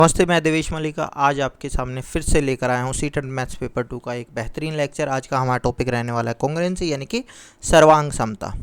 नमस्ते, मैं देवेश मलिका आज आपके सामने फिर से लेकर आया हूँ सीटेट मैथ्स पेपर 2 का एक बेहतरीन लेक्चर। आज का हमारा टॉपिक रहने वाला है कॉन्ग्रुएंसी यानी कि सर्वांग समता।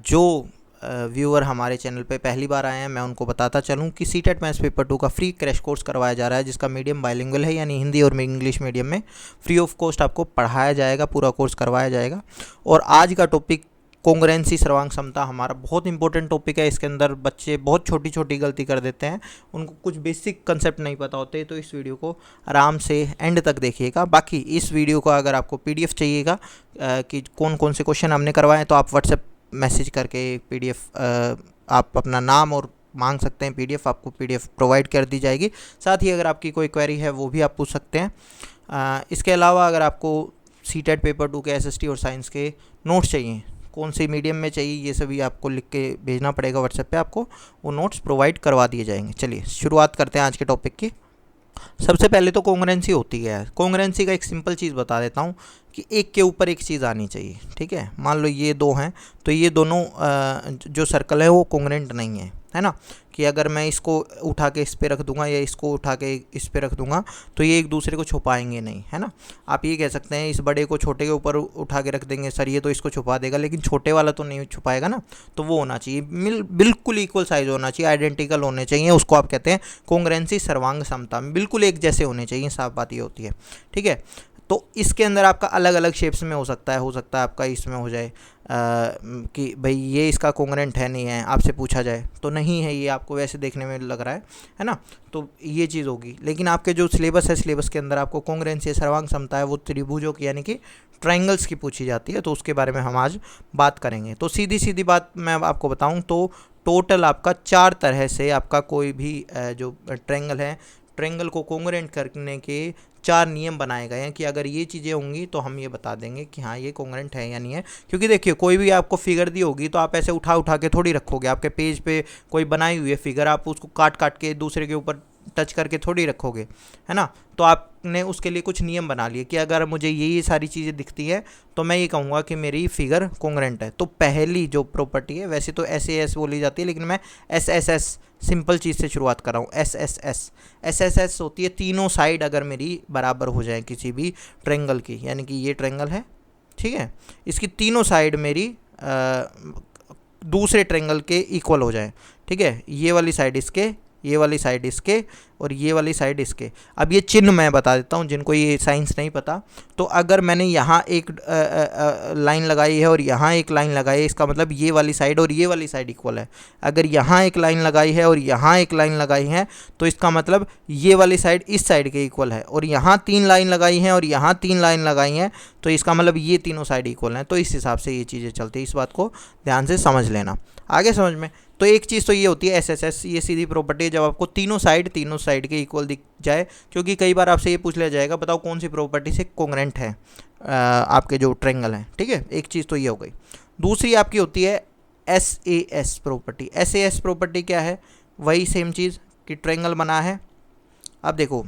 जो व्यूअर हमारे चैनल पे पहली बार आए हैं, मैं उनको बताता चलूँ कि सीटेट मैथ्स पेपर 2 का फ्री क्रैश कोर्स करवाया जा रहा है, जिसका मीडियम बाइलिंगुअल है, यानी हिंदी और इंग्लिश मीडियम में फ्री ऑफ कॉस्ट आपको पढ़ाया जाएगा, पूरा कोर्स करवाया जाएगा। और आज का टॉपिक कॉन्ग्रुएंसी सर्वांग समता हमारा बहुत इंपॉर्टेंट टॉपिक है। इसके अंदर बच्चे बहुत छोटी छोटी गलती कर देते हैं, उनको कुछ बेसिक कंसेप्ट नहीं पता होते, तो इस वीडियो को आराम से एंड तक देखिएगा। बाकी इस वीडियो को अगर आपको पीडीएफ चाहिएगा कि कौन कौन से क्वेश्चन हमने करवाए, तो आप व्हाट्सएप मैसेज करके पीडीएफ आप अपना नाम और मांग सकते हैं, पीडीएफ आपको पीडीएफ प्रोवाइड कर दी जाएगी। साथ ही अगर आपकी कोई क्वेरी है वो भी आप पूछ सकते हैं। इसके अलावा अगर आपको सीटेट पेपर 2 के एसएसटी और साइंस के नोट्स चाहिए, कौन से मीडियम में चाहिए, ये सभी आपको लिख के भेजना पड़ेगा व्हाट्सएप पे, आपको वो नोट्स प्रोवाइड करवा दिए जाएंगे। चलिए शुरुआत करते हैं आज के टॉपिक की। सबसे पहले तो कॉन्ग्रुएंसी होती है। कॉन्ग्रुएंसी का एक सिंपल चीज़ बता देता हूँ कि एक के ऊपर एक चीज़ आनी चाहिए। ठीक है, मान लो ये दो हैं, तो ये दोनों जो सर्कल है वो कॉन्ग्रुएंट नहीं है ना, कि अगर मैं इसको उठा के इस पे रख दूंगा या इसको उठा के इस पे रख दूंगा तो ये एक दूसरे को छुपाएंगे नहीं, है ना। आप ये कह सकते हैं इस बड़े को छोटे के ऊपर उठा के रख देंगे, सर ये तो इसको छुपा देगा, लेकिन छोटे वाला तो नहीं छुपाएगा ना। तो वो होना चाहिए बिल्कुल इक्वल साइज होना चाहिए, आइडेंटिकल होने चाहिए, उसको आप कहते हैं कॉन्ग्रुएंसी सर्वांग समता। बिल्कुल एक जैसे होने चाहिए, साफ बात ये होती है। ठीक है, तो इसके अंदर आपका अलग अलग शेप्स में हो सकता है आपका इसमें हो जाए कि भाई ये इसका कॉन्ग्रुएंट है नहीं है, आपसे पूछा जाए तो नहीं है, ये आपको वैसे देखने में लग रहा है ना, तो ये चीज़ होगी। लेकिन आपके जो सिलेबस है, सिलेबस के अंदर आपको कॉन्ग्रुएंसी सर्वांग समता है वो त्रिभुजों की यानी कि ट्रायंगल्स की पूछी जाती है, तो उसके बारे में हम आज बात करेंगे। तो सीधी सीधी बात मैं आपको बताऊँ तो टोटल आपका 4 तरह से आपका कोई भी जो ट्रायंगल है, ट्रायंगल को कॉन्ग्रुएंट करने के 4 नियम बनाए गए हैं कि अगर ये चीज़ें होंगी तो हम ये बता देंगे कि हाँ ये कॉन्ग्रुएंट है या नहीं है। क्योंकि देखिए कोई भी आपको फिगर दी होगी तो आप ऐसे उठा उठा के थोड़ी रखोगे, आपके पेज पे कोई बनाई हुई है फिगर, आप उसको काट काट के दूसरे के ऊपर टच करके थोड़ी रखोगे, है ना। तो आपने उसके लिए कुछ नियम बना लिए कि अगर मुझे ये सारी चीज़ें दिखती हैं तो मैं ये कहूँगा कि मेरी फिगर कॉन्ग्रुएंट है। तो पहली जो प्रॉपर्टी है, वैसे तो SAS बोली जाती है, लेकिन मैं SSS सिंपल चीज़ से शुरुआत कर रहा हूँ। SSS होती है तीनों साइड अगर मेरी बराबर हो जाए किसी भी ट्रायंगल की, यानी कि ये ट्रायंगल है, ठीक है, इसकी तीनों साइड मेरी दूसरे ट्रायंगल के इक्वल हो जाए। ठीक है, ये वाली साइड इसके, ये वाली साइड इसके और ये वाली साइड इसके। अब ये चिन्ह मैं बता देता हूँ जिनको ये साइंस नहीं पता। तो अगर मैंने यहाँ एक लाइन लगाई है और यहाँ एक लाइन लगाई है, इसका मतलब ये वाली साइड और ये वाली साइड इक्वल है। अगर यहाँ एक लाइन लगाई है और यहाँ एक लाइन लगाई है तो इसका मतलब ये वाली साइड इस साइड के इक्वल है। और यहाँ 3 लाइन लगाई हैं और यहाँ 3 लाइन लगाई हैं तो इसका मतलब ये तीनों साइड इक्वल हैं। तो इस हिसाब से ये चीज़ें चलती हैं, इस बात को ध्यान से समझ लेना। आगे समझ में तो एक चीज़ तो ये होती है SSS, ये सीधी प्रॉपर्टी है जब आपको तीनों साइड के इक्वल दिख जाए। क्योंकि कई बार आपसे ये पूछ लिया जाएगा बताओ कौन सी प्रॉपर्टी से कॉन्ग्रुएंट है आपके जो ट्रायंगल हैं। ठीक है, एक चीज़ तो ये हो गई। दूसरी आपकी होती है SAS प्रॉपर्टी। SAS प्रॉपर्टी क्या है? वही सेम चीज़ कि ट्रायंगल बना है, अब देखो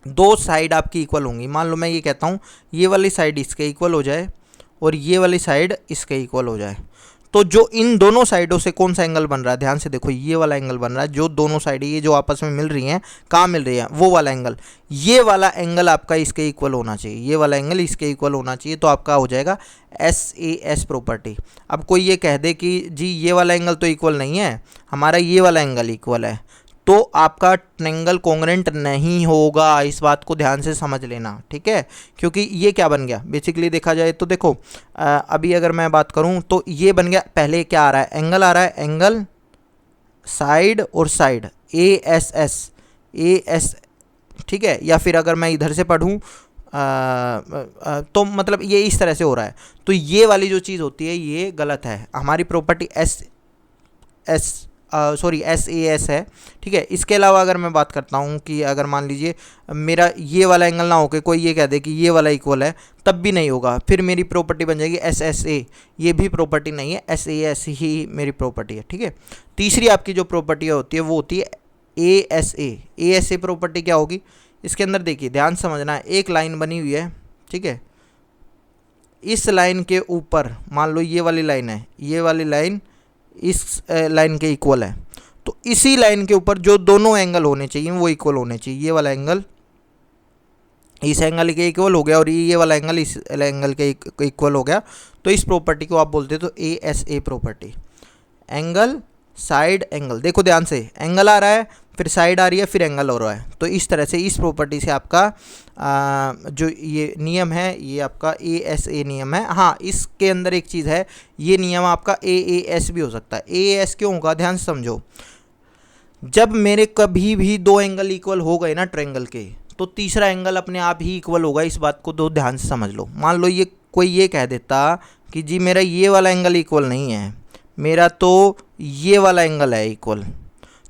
दो साइड आपकी इक्वल होंगी। मान लो मैं ये कहता हूँ ये वाली साइड इसके इक्वल हो जाए और ये वाली साइड इसके इक्वल हो जाए, तो जो इन दोनों साइडों से कौन सा एंगल बन रहा है, ध्यान से देखो, ये वाला एंगल बन रहा है। जो दोनों साइड ये जो आपस में मिल रही हैं, कहाँ मिल रही है, वो वाला एंगल, ये वाला एंगल आपका इसके इक्वल होना चाहिए, ये वाला एंगल इसके इक्वल होना चाहिए। तो आपका हो जाएगा SAS प्रॉपर्टी। अब कोई ये कह दे कि जी ये वाला एंगल तो इक्वल नहीं है, हमारा ये वाला एंगल इक्वल है, तो आपका ट्रायंगल कॉन्ग्रुएंट नहीं होगा। इस बात को ध्यान से समझ लेना, ठीक है। क्योंकि ये क्या बन गया, बेसिकली देखा जाए तो देखो अभी अगर मैं बात करूं तो ये बन गया, पहले क्या आ रहा है, एंगल आ रहा है, एंगल साइड और साइड AS, ठीक है। या फिर अगर मैं इधर से पढ़ूं तो मतलब ये इस तरह से हो रहा है, तो ये वाली जो चीज़ होती है ये गलत है। हमारी प्रॉपर्टी SAS है, ठीक है। इसके अलावा अगर मैं बात करता हूँ कि अगर मान लीजिए मेरा ये वाला एंगल ना होके कोई ये कह दे कि ये वाला इक्वल है, तब भी नहीं होगा, फिर मेरी प्रॉपर्टी बन जाएगी SSA। ये भी प्रॉपर्टी नहीं है, SAS ही मेरी प्रॉपर्टी है, ठीक है। तीसरी आपकी जो प्रॉपर्टी होती है वो होती है ASA प्रॉपर्टी क्या होगी, इसके अंदर देखिए ध्यान समझना, एक लाइन बनी हुई है, ठीक है। इस लाइन के ऊपर मान लो ये वाली लाइन है, ये वाली लाइन इस लाइन के इक्वल है, तो इसी लाइन के ऊपर जो दोनों एंगल होने चाहिए वो इक्वल होने चाहिए। ये वाला एंगल इस एंगल के इक्वल हो गया और ये वाला एंगल इस एंगल के इक्वल हो गया, तो इस प्रॉपर्टी को आप बोलते हो तो ASA property. Angle side angle, देखो ध्यान से, एंगल आ रहा है, फिर साइड आ रही है, फिर एंगल हो रहा है, तो इस तरह से इस प्रॉपर्टी से आपका जो ये नियम है ये आपका ASA नियम है। हाँ, इसके अंदर एक चीज़ है, ये नियम आपका AAS भी हो सकता है। AAS क्यों होगा, ध्यान से समझो। जब मेरे कभी भी दो एंगल इक्वल हो गए ना ट्रायंगल के, तो तीसरा एंगल अपने आप ही इक्वल होगा। इस बात को तो ध्यान से समझ लो। मान लो ये कोई ये कह देता कि जी मेरा ये वाला एंगल इक्वल नहीं है, मेरा तो ये वाला एंगल है इक्वल,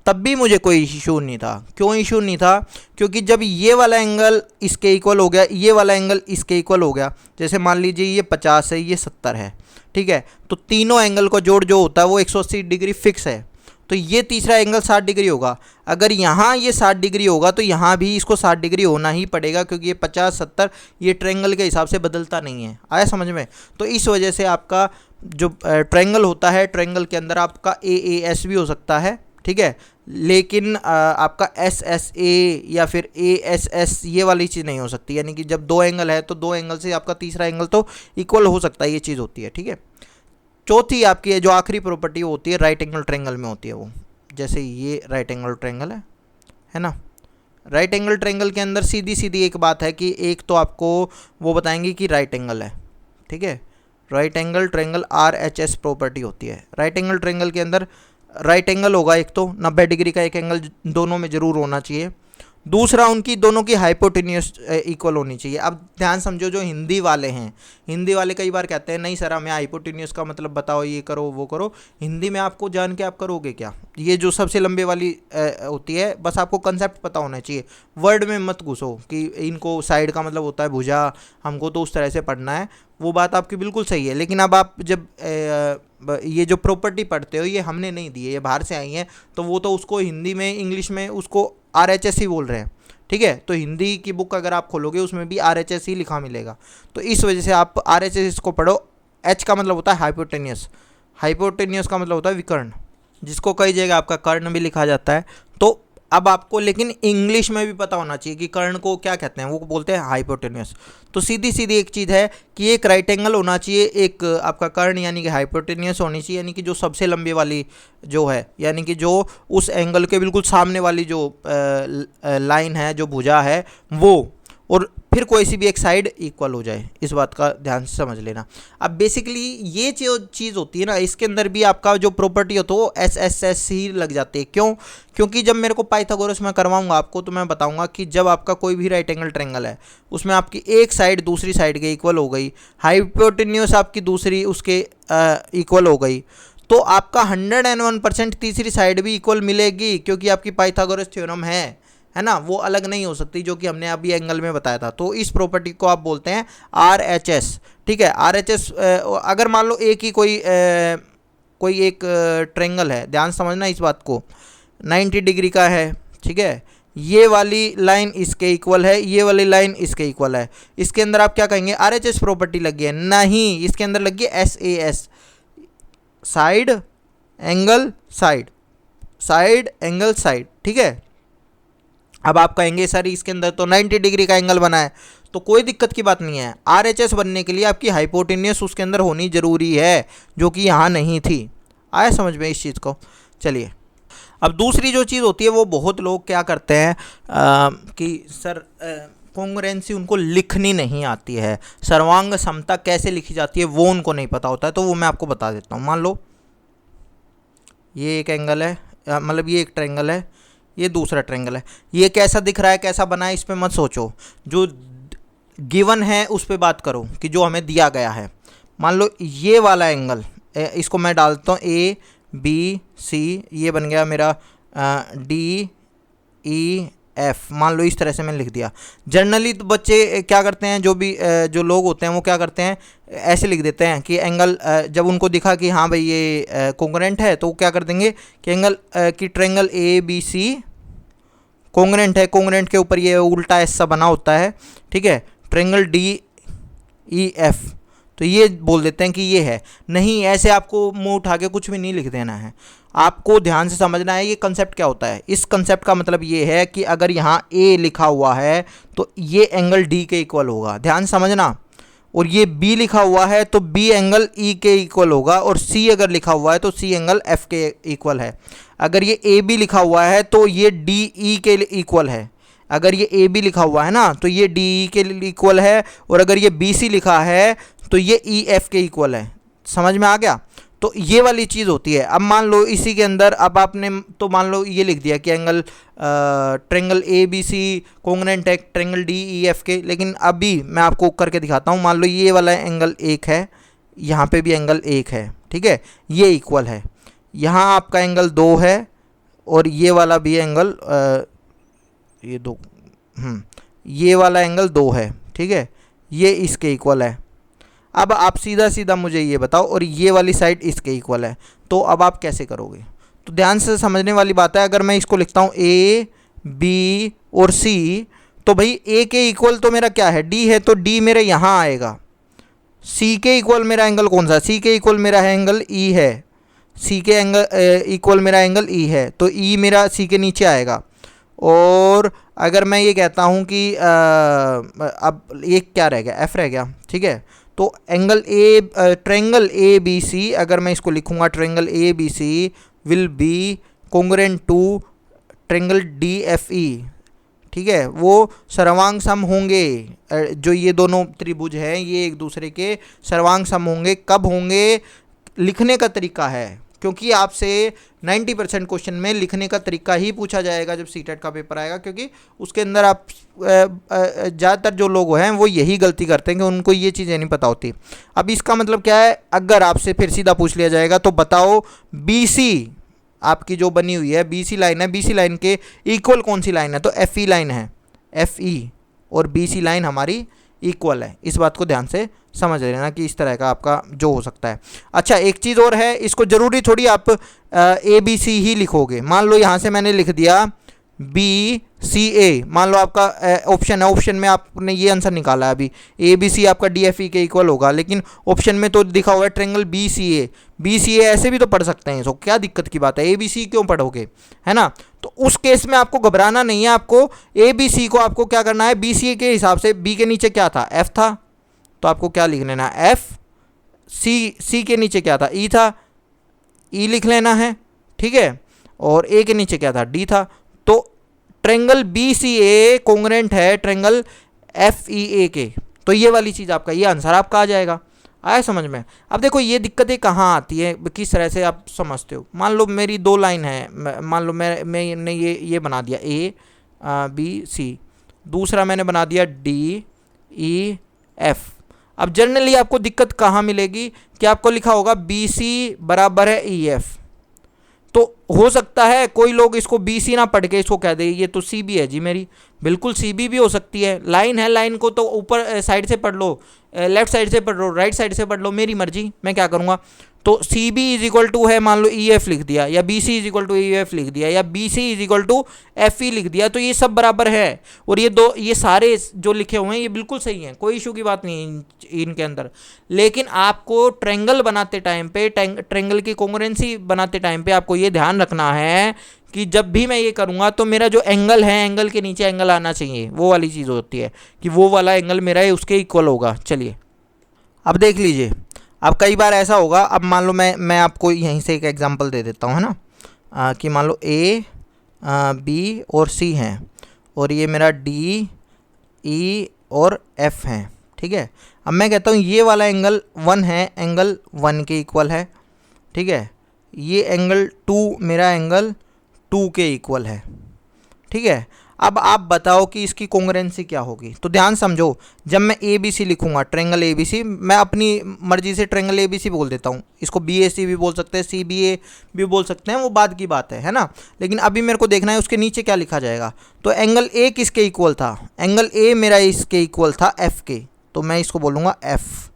तब भी मुझे कोई इशू नहीं था। क्यों इशू नहीं था? क्योंकि जब ये वाला एंगल इसके इक्वल हो गया, ये वाला एंगल इसके इक्वल हो गया, जैसे मान लीजिए ये 50 है, ये 70 है, ठीक है, तो तीनों एंगल का जोड़ जो होता है वो 180 डिग्री फिक्स है, तो ये तीसरा एंगल 60 डिग्री होगा। अगर यहाँ ये 60 डिग्री होगा तो यहाँ भी इसको 60 डिग्री होना ही पड़ेगा, क्योंकि ये 50 70 ये ट्रायंगल के हिसाब से बदलता नहीं है। आया समझ में? तो इस वजह से आपका जो ट्रायंगल होता है, ट्रायंगल के अंदर आपका AAS भी हो सकता है, ठीक है, लेकिन आपका SSA या फिर ASS ये वाली चीज़ नहीं हो सकती। यानी कि जब दो एंगल है तो दो एंगल से आपका तीसरा एंगल तो इक्वल हो सकता है, ये चीज़ होती है, ठीक है। चौथी आपकी जो आखिरी प्रॉपर्टी होती है राइट एंगल ट्रायंगल में होती है वो, जैसे ये राइट एंगल ट्रायंगल है ना। राइट एंगल ट्रायंगल के अंदर सीधी सीधी एक बात है कि एक तो आपको वो बताएंगे कि राइट एंगल है, ठीक है, right angle triangle RHS property होती है। राइट एंगल ट्रायंगल के अंदर राइट एंगल होगा, एक तो 90 डिग्री का एक एंगल दोनों में ज़रूर होना चाहिए। दूसरा, उनकी दोनों की हाइपोटेन्यूस इक्वल होनी चाहिए। अब ध्यान समझो, जो हिंदी वाले हैं, हिंदी वाले कई बार कहते हैं नहीं सर हमें हाइपोटेन्यूस का मतलब बताओ, ये करो वो करो। हिंदी में आपको जान के आप करोगे क्या? ये जो सबसे लंबे वाली होती है, बस आपको कंसेप्ट पता होना चाहिए, वर्ड में मत घुसो कि इनको साइड का मतलब होता है भुजा, हमको तो उस तरह से पढ़ना है। वो बात आपकी बिल्कुल सही है, लेकिन अब आप जब ये जो प्रॉपर्टी पढ़ते हो ये हमने नहीं दी है, ये बाहर से आई हैं, तो वो तो उसको हिंदी में इंग्लिश में उसको RHS ही बोल रहे हैं, ठीक है। तो हिंदी की बुक अगर आप खोलोगे उसमें भी RHS ही लिखा मिलेगा, तो इस वजह से आप RHS को पढ़ो। H का मतलब होता है हाइपोटेन्यूस, हाइपोटेन्यूस का मतलब होता है विकर्ण, जिसको कई जगह आपका कर्ण भी लिखा जाता है। तो अब आपको लेकिन इंग्लिश में भी पता होना चाहिए कि कर्ण को क्या कहते हैं, वो बोलते हैं हाइपोटेन्यूस। तो सीधी सीधी एक चीज़ है कि एक राइट एंगल होना चाहिए, एक आपका कर्ण यानी कि हाइपोटेन्यूस होनी चाहिए, यानी कि जो सबसे लंबी वाली जो है, यानी कि जो उस एंगल के बिल्कुल सामने वाली जो लाइन है, जो भुजा है वो, और फिर कोई सी भी एक साइड इक्वल हो जाए। इस बात का ध्यान से समझ लेना। अब बेसिकली ये जो चीज़ होती है ना, इसके अंदर भी आपका जो प्रॉपर्टी होता है वो SSS ही लग जाती है। क्यों? क्योंकि जब मेरे को पाइथागोरस में करवाऊंगा आपको, तो मैं बताऊंगा कि जब आपका कोई भी राइट एंगल ट्रायंगल है, उसमें आपकी एक साइड दूसरी साइड के इक्वल हो गई, हाइपोटेन्यूस आपकी दूसरी उसके इक्वल हो गई, तो आपका 101% तीसरी साइड भी इक्वल मिलेगी, क्योंकि आपकी पाइथागोरस थ्योरम है ना, वो अलग नहीं हो सकती, जो कि हमने अभी एंगल में बताया था। तो इस प्रॉपर्टी को आप बोलते हैं RHS, ठीक है। RHS अगर मान लो एक ही कोई एक ट्रायंगल है, ध्यान समझना इस बात को, 90 डिग्री का है, ठीक है, ये वाली लाइन इसके इक्वल है, ये वाली लाइन इसके इक्वल है, इसके अंदर आप क्या कहेंगे? RHS प्रॉपर्टी लगी है? नहीं, इसके अंदर लगी है SAS, side angle side, side angle side, ठीक है। अब आप कहेंगे सर इसके अंदर तो 90 डिग्री का एंगल बना है, तो कोई दिक्कत की बात नहीं है। RHS बनने के लिए आपकी हाइपोटेन्यूस उसके अंदर होनी जरूरी है, जो कि यहाँ नहीं थी। आया समझ में इस चीज़ को? चलिए, अब दूसरी जो चीज़ होती है वो बहुत लोग क्या करते हैं कि सर कॉन्ग्रुएंसी उनको लिखनी नहीं आती है, सर्वांग समता कैसे लिखी जाती है वो उनको नहीं पता होता है। तो वो मैं आपको बता देता हूँ। मान लो ये एक एंगल है, मतलब ये एक ट्रायंगल है, ये दूसरा ट्रायंगल है, ये कैसा दिख रहा है, कैसा बना है, इस पे मत सोचो, जो गिवन है उस पे बात करो कि जो हमें दिया गया है। मान लो ये वाला एंगल, इसको मैं डालता हूँ ABC, ये बन गया मेरा DEF, मान लो इस तरह से मैंने लिख दिया। जनरली तो बच्चे क्या करते हैं, जो लोग होते हैं वो क्या करते हैं, ऐसे लिख देते हैं कि एंगल, जब उनको दिखा कि हाँ भाई ये कॉन्ग्रुएंट है, तो वो क्या कर देंगे कि एंगल की ट्रायंगल ABC कॉन्ग्रुएंट है, कॉन्ग्रुएंट के ऊपर ये उल्टा ऐसा बना होता है, ठीक है, ट्रायंगल DEF, तो ये बोल देते हैं कि ये है। नहीं, ऐसे आपको मुंह उठा के कुछ भी नहीं लिख देना है। आपको ध्यान से समझना है ये कंसेप्ट क्या होता है। इस कंसेप्ट का मतलब ये है कि अगर यहाँ ए लिखा हुआ है तो ये एंगल डी के इक्वल होगा, ध्यान समझना। और ये बी लिखा हुआ है तो बी एंगल ई के इक्वल होगा, और सी अगर लिखा हुआ है तो सी एंगल एफ के इक्वल है। अगर ये ए बी लिखा हुआ है तो ये डी ई के इक्वल है। अगर ये ए बी लिखा हुआ है ना तो ये डी ई के इक्वल है, और अगर ये बी सी लिखा है तो ये ई एफ के इक्वल है। समझ में आ गया? तो ये वाली चीज़ होती है। अब मान लो इसी के अंदर अब आपने तो मान लो ये लिख दिया कि angle triangle A B C congruent है ट्रेंगल डी ई एफ के, लेकिन अभी मैं आपको करके दिखाता हूँ। मान लो ये वाला एंगल एक है, यहाँ पे भी एंगल एक है, ठीक है, ये इक्वल है। यहाँ आपका एंगल दो है, और ये वाला भी एंगल ये दो ये वाला एंगल दो है, ठीक है, ये इसके इक्वल है। अब आप सीधा सीधा मुझे ये बताओ, और ये वाली साइड इसके इक्वल है, तो अब आप कैसे करोगे? तो ध्यान से समझने वाली बात है। अगर मैं इसको लिखता हूँ ए बी और सी, तो भाई ए के इक्वल तो मेरा क्या है, डी है, तो डी मेरे यहाँ आएगा। सी के इक्वल मेरा एंगल कौन सा? सी के इक्वल मेरा है एंगल ई है। सी के एंगल इक्वल मेरा एंगल ई है, तो ई मेरा सी के नीचे आएगा। और अगर मैं ये कहता हूँ कि अब ये क्या रह गया, एफ रह गया, ठीक है। तो angle A triangle A B C, अगर मैं इसको लिखूंगा triangle A B C will be congruent to triangle D F E, ठीक है, वो सर्वांग सम होंगे। जो ये दोनों त्रिभुज हैं ये एक दूसरे के सर्वांग सम होंगे। कब होंगे? लिखने का तरीका है, क्योंकि आपसे 90% क्वेश्चन में लिखने का तरीका ही पूछा जाएगा जब सीटेट का पेपर आएगा, क्योंकि उसके अंदर आप ज़्यादातर जो लोग हैं वो यही गलती करते हैं कि उनको ये चीज़ें नहीं पता होती। अब इसका मतलब क्या है? अगर आपसे फिर सीधा पूछ लिया जाएगा तो बताओ बी सी आपकी जो बनी हुई है, बी सी लाइन है, बी सी लाइन के इक्वल कौन सी लाइन है? तो एफ ई लाइन है। एफ ई और बी सी लाइन हमारी इक्वल है। इस बात को ध्यान से समझ लेना कि इस तरह का आपका जो हो सकता है। अच्छा, एक चीज़ और है, इसको ज़रूरी थोड़ी आप ए बी सी ही लिखोगे। मान लो यहाँ से मैंने लिख दिया बी सी ए, मान लो आपका ऑप्शन है, ऑप्शन में आपने ये आंसर निकाला है अभी, ए बी सी आपका डी एफ ई के इक्वल होगा, लेकिन ऑप्शन में तो लिखा हुआ है ट्रेंगल बी सी ए। बी सी ए ऐसे भी तो पढ़ सकते हैं, तो क्या दिक्कत की बात है? ए बी सी क्यों पढ़ोगे, है ना? तो उस केस में आपको घबराना नहीं है। आपको ए बी सी को आपको क्या करना है, बी सी ए के हिसाब से, बी के नीचे क्या था, एफ था, तो आपको क्या लिख लेना है, एफ। सी के नीचे क्या था, ई था, ई लिख लेना है, ठीक है। और ए के नीचे क्या था, डी था। तो ट्रेंगल बी सी ए कोंग्रेंट है ट्रेंगल एफ ई ए के। तो ये वाली चीज़ आपका, ये आंसर आपका आ जाएगा। आया समझ में? अब देखो ये दिक्कतें कहाँ आती है, किस तरह से आप समझते हो। मान लो मेरी दो लाइन है, मान लो मैंने ये बना दिया ए बी सी, दूसरा मैंने बना दिया डी ई एफ। अब जनरली आपको दिक्कत कहाँ मिलेगी कि आपको लिखा होगा बी सी बराबर है ई एफ। तो हो सकता है कोई लोग इसको बी सी ना पढ़ के इसको कह दे ये तो सी बी है जी मेरी। बिल्कुल सी बी भी हो सकती है, लाइन है, लाइन को तो ऊपर साइड से पढ़ लो, लेफ्ट साइड से पढ़ लो, राइट साइड से पढ़ लो, मेरी मर्जी, मैं क्या करूँगा। तो C B is equal to है, मान लो ई एफ लिख दिया, या B C is equal to E F लिख दिया, या B C is equal to F E लिख दिया, तो ये सब बराबर है। और ये सारे जो लिखे हुए हैं ये बिल्कुल सही हैं, कोई इशू की बात नहीं है इनके अंदर। लेकिन आपको ट्रेंगल बनाते टाइम पे, ट्रेंगल की कॉन्ग्रुएंसी बनाते टाइम पे आपको ये ध्यान रखना है कि जब भी मैं ये करूँगा तो मेरा जो एंगल है, एंगल के नीचे एंगल आना चाहिए। वो वाली चीज़ होती है कि वो वाला एंगल मेरा है उसके इक्वल होगा। चलिए अब देख लीजिए, अब कई बार ऐसा होगा, अब मान लो मैं आपको यहीं से एक एग्जांपल दे देता हूँ, है ना, कि मान लो ए बी और सी हैं, और ये मेरा डी ई और एफ हैं, ठीक है। अब मैं कहता हूँ ये वाला एंगल 1 है, एंगल 1 के इक्वल है, ठीक है। ये एंगल 2 मेरा एंगल 2 के इक्वल है, ठीक है। अब आप बताओ कि इसकी कॉन्ग्रुएंसी क्या होगी। तो ध्यान समझो, जब मैं ए बी सी लिखूंगा ट्रेंगल ए बी सी, मैं अपनी मर्जी से ट्रेंगल ए बी सी बोल देता हूँ, इसको बी ए सी भी बोल सकते हैं, सी बी ए भी बोल सकते हैं, वो बात की बात है ना। लेकिन अभी मेरे को देखना है उसके नीचे क्या लिखा जाएगा। तो एंगल ए किसके इक्वल था, एंगल ए मेरा इसके इक्वल था एफ के, तो मैं इसको बोलूँगा एफ,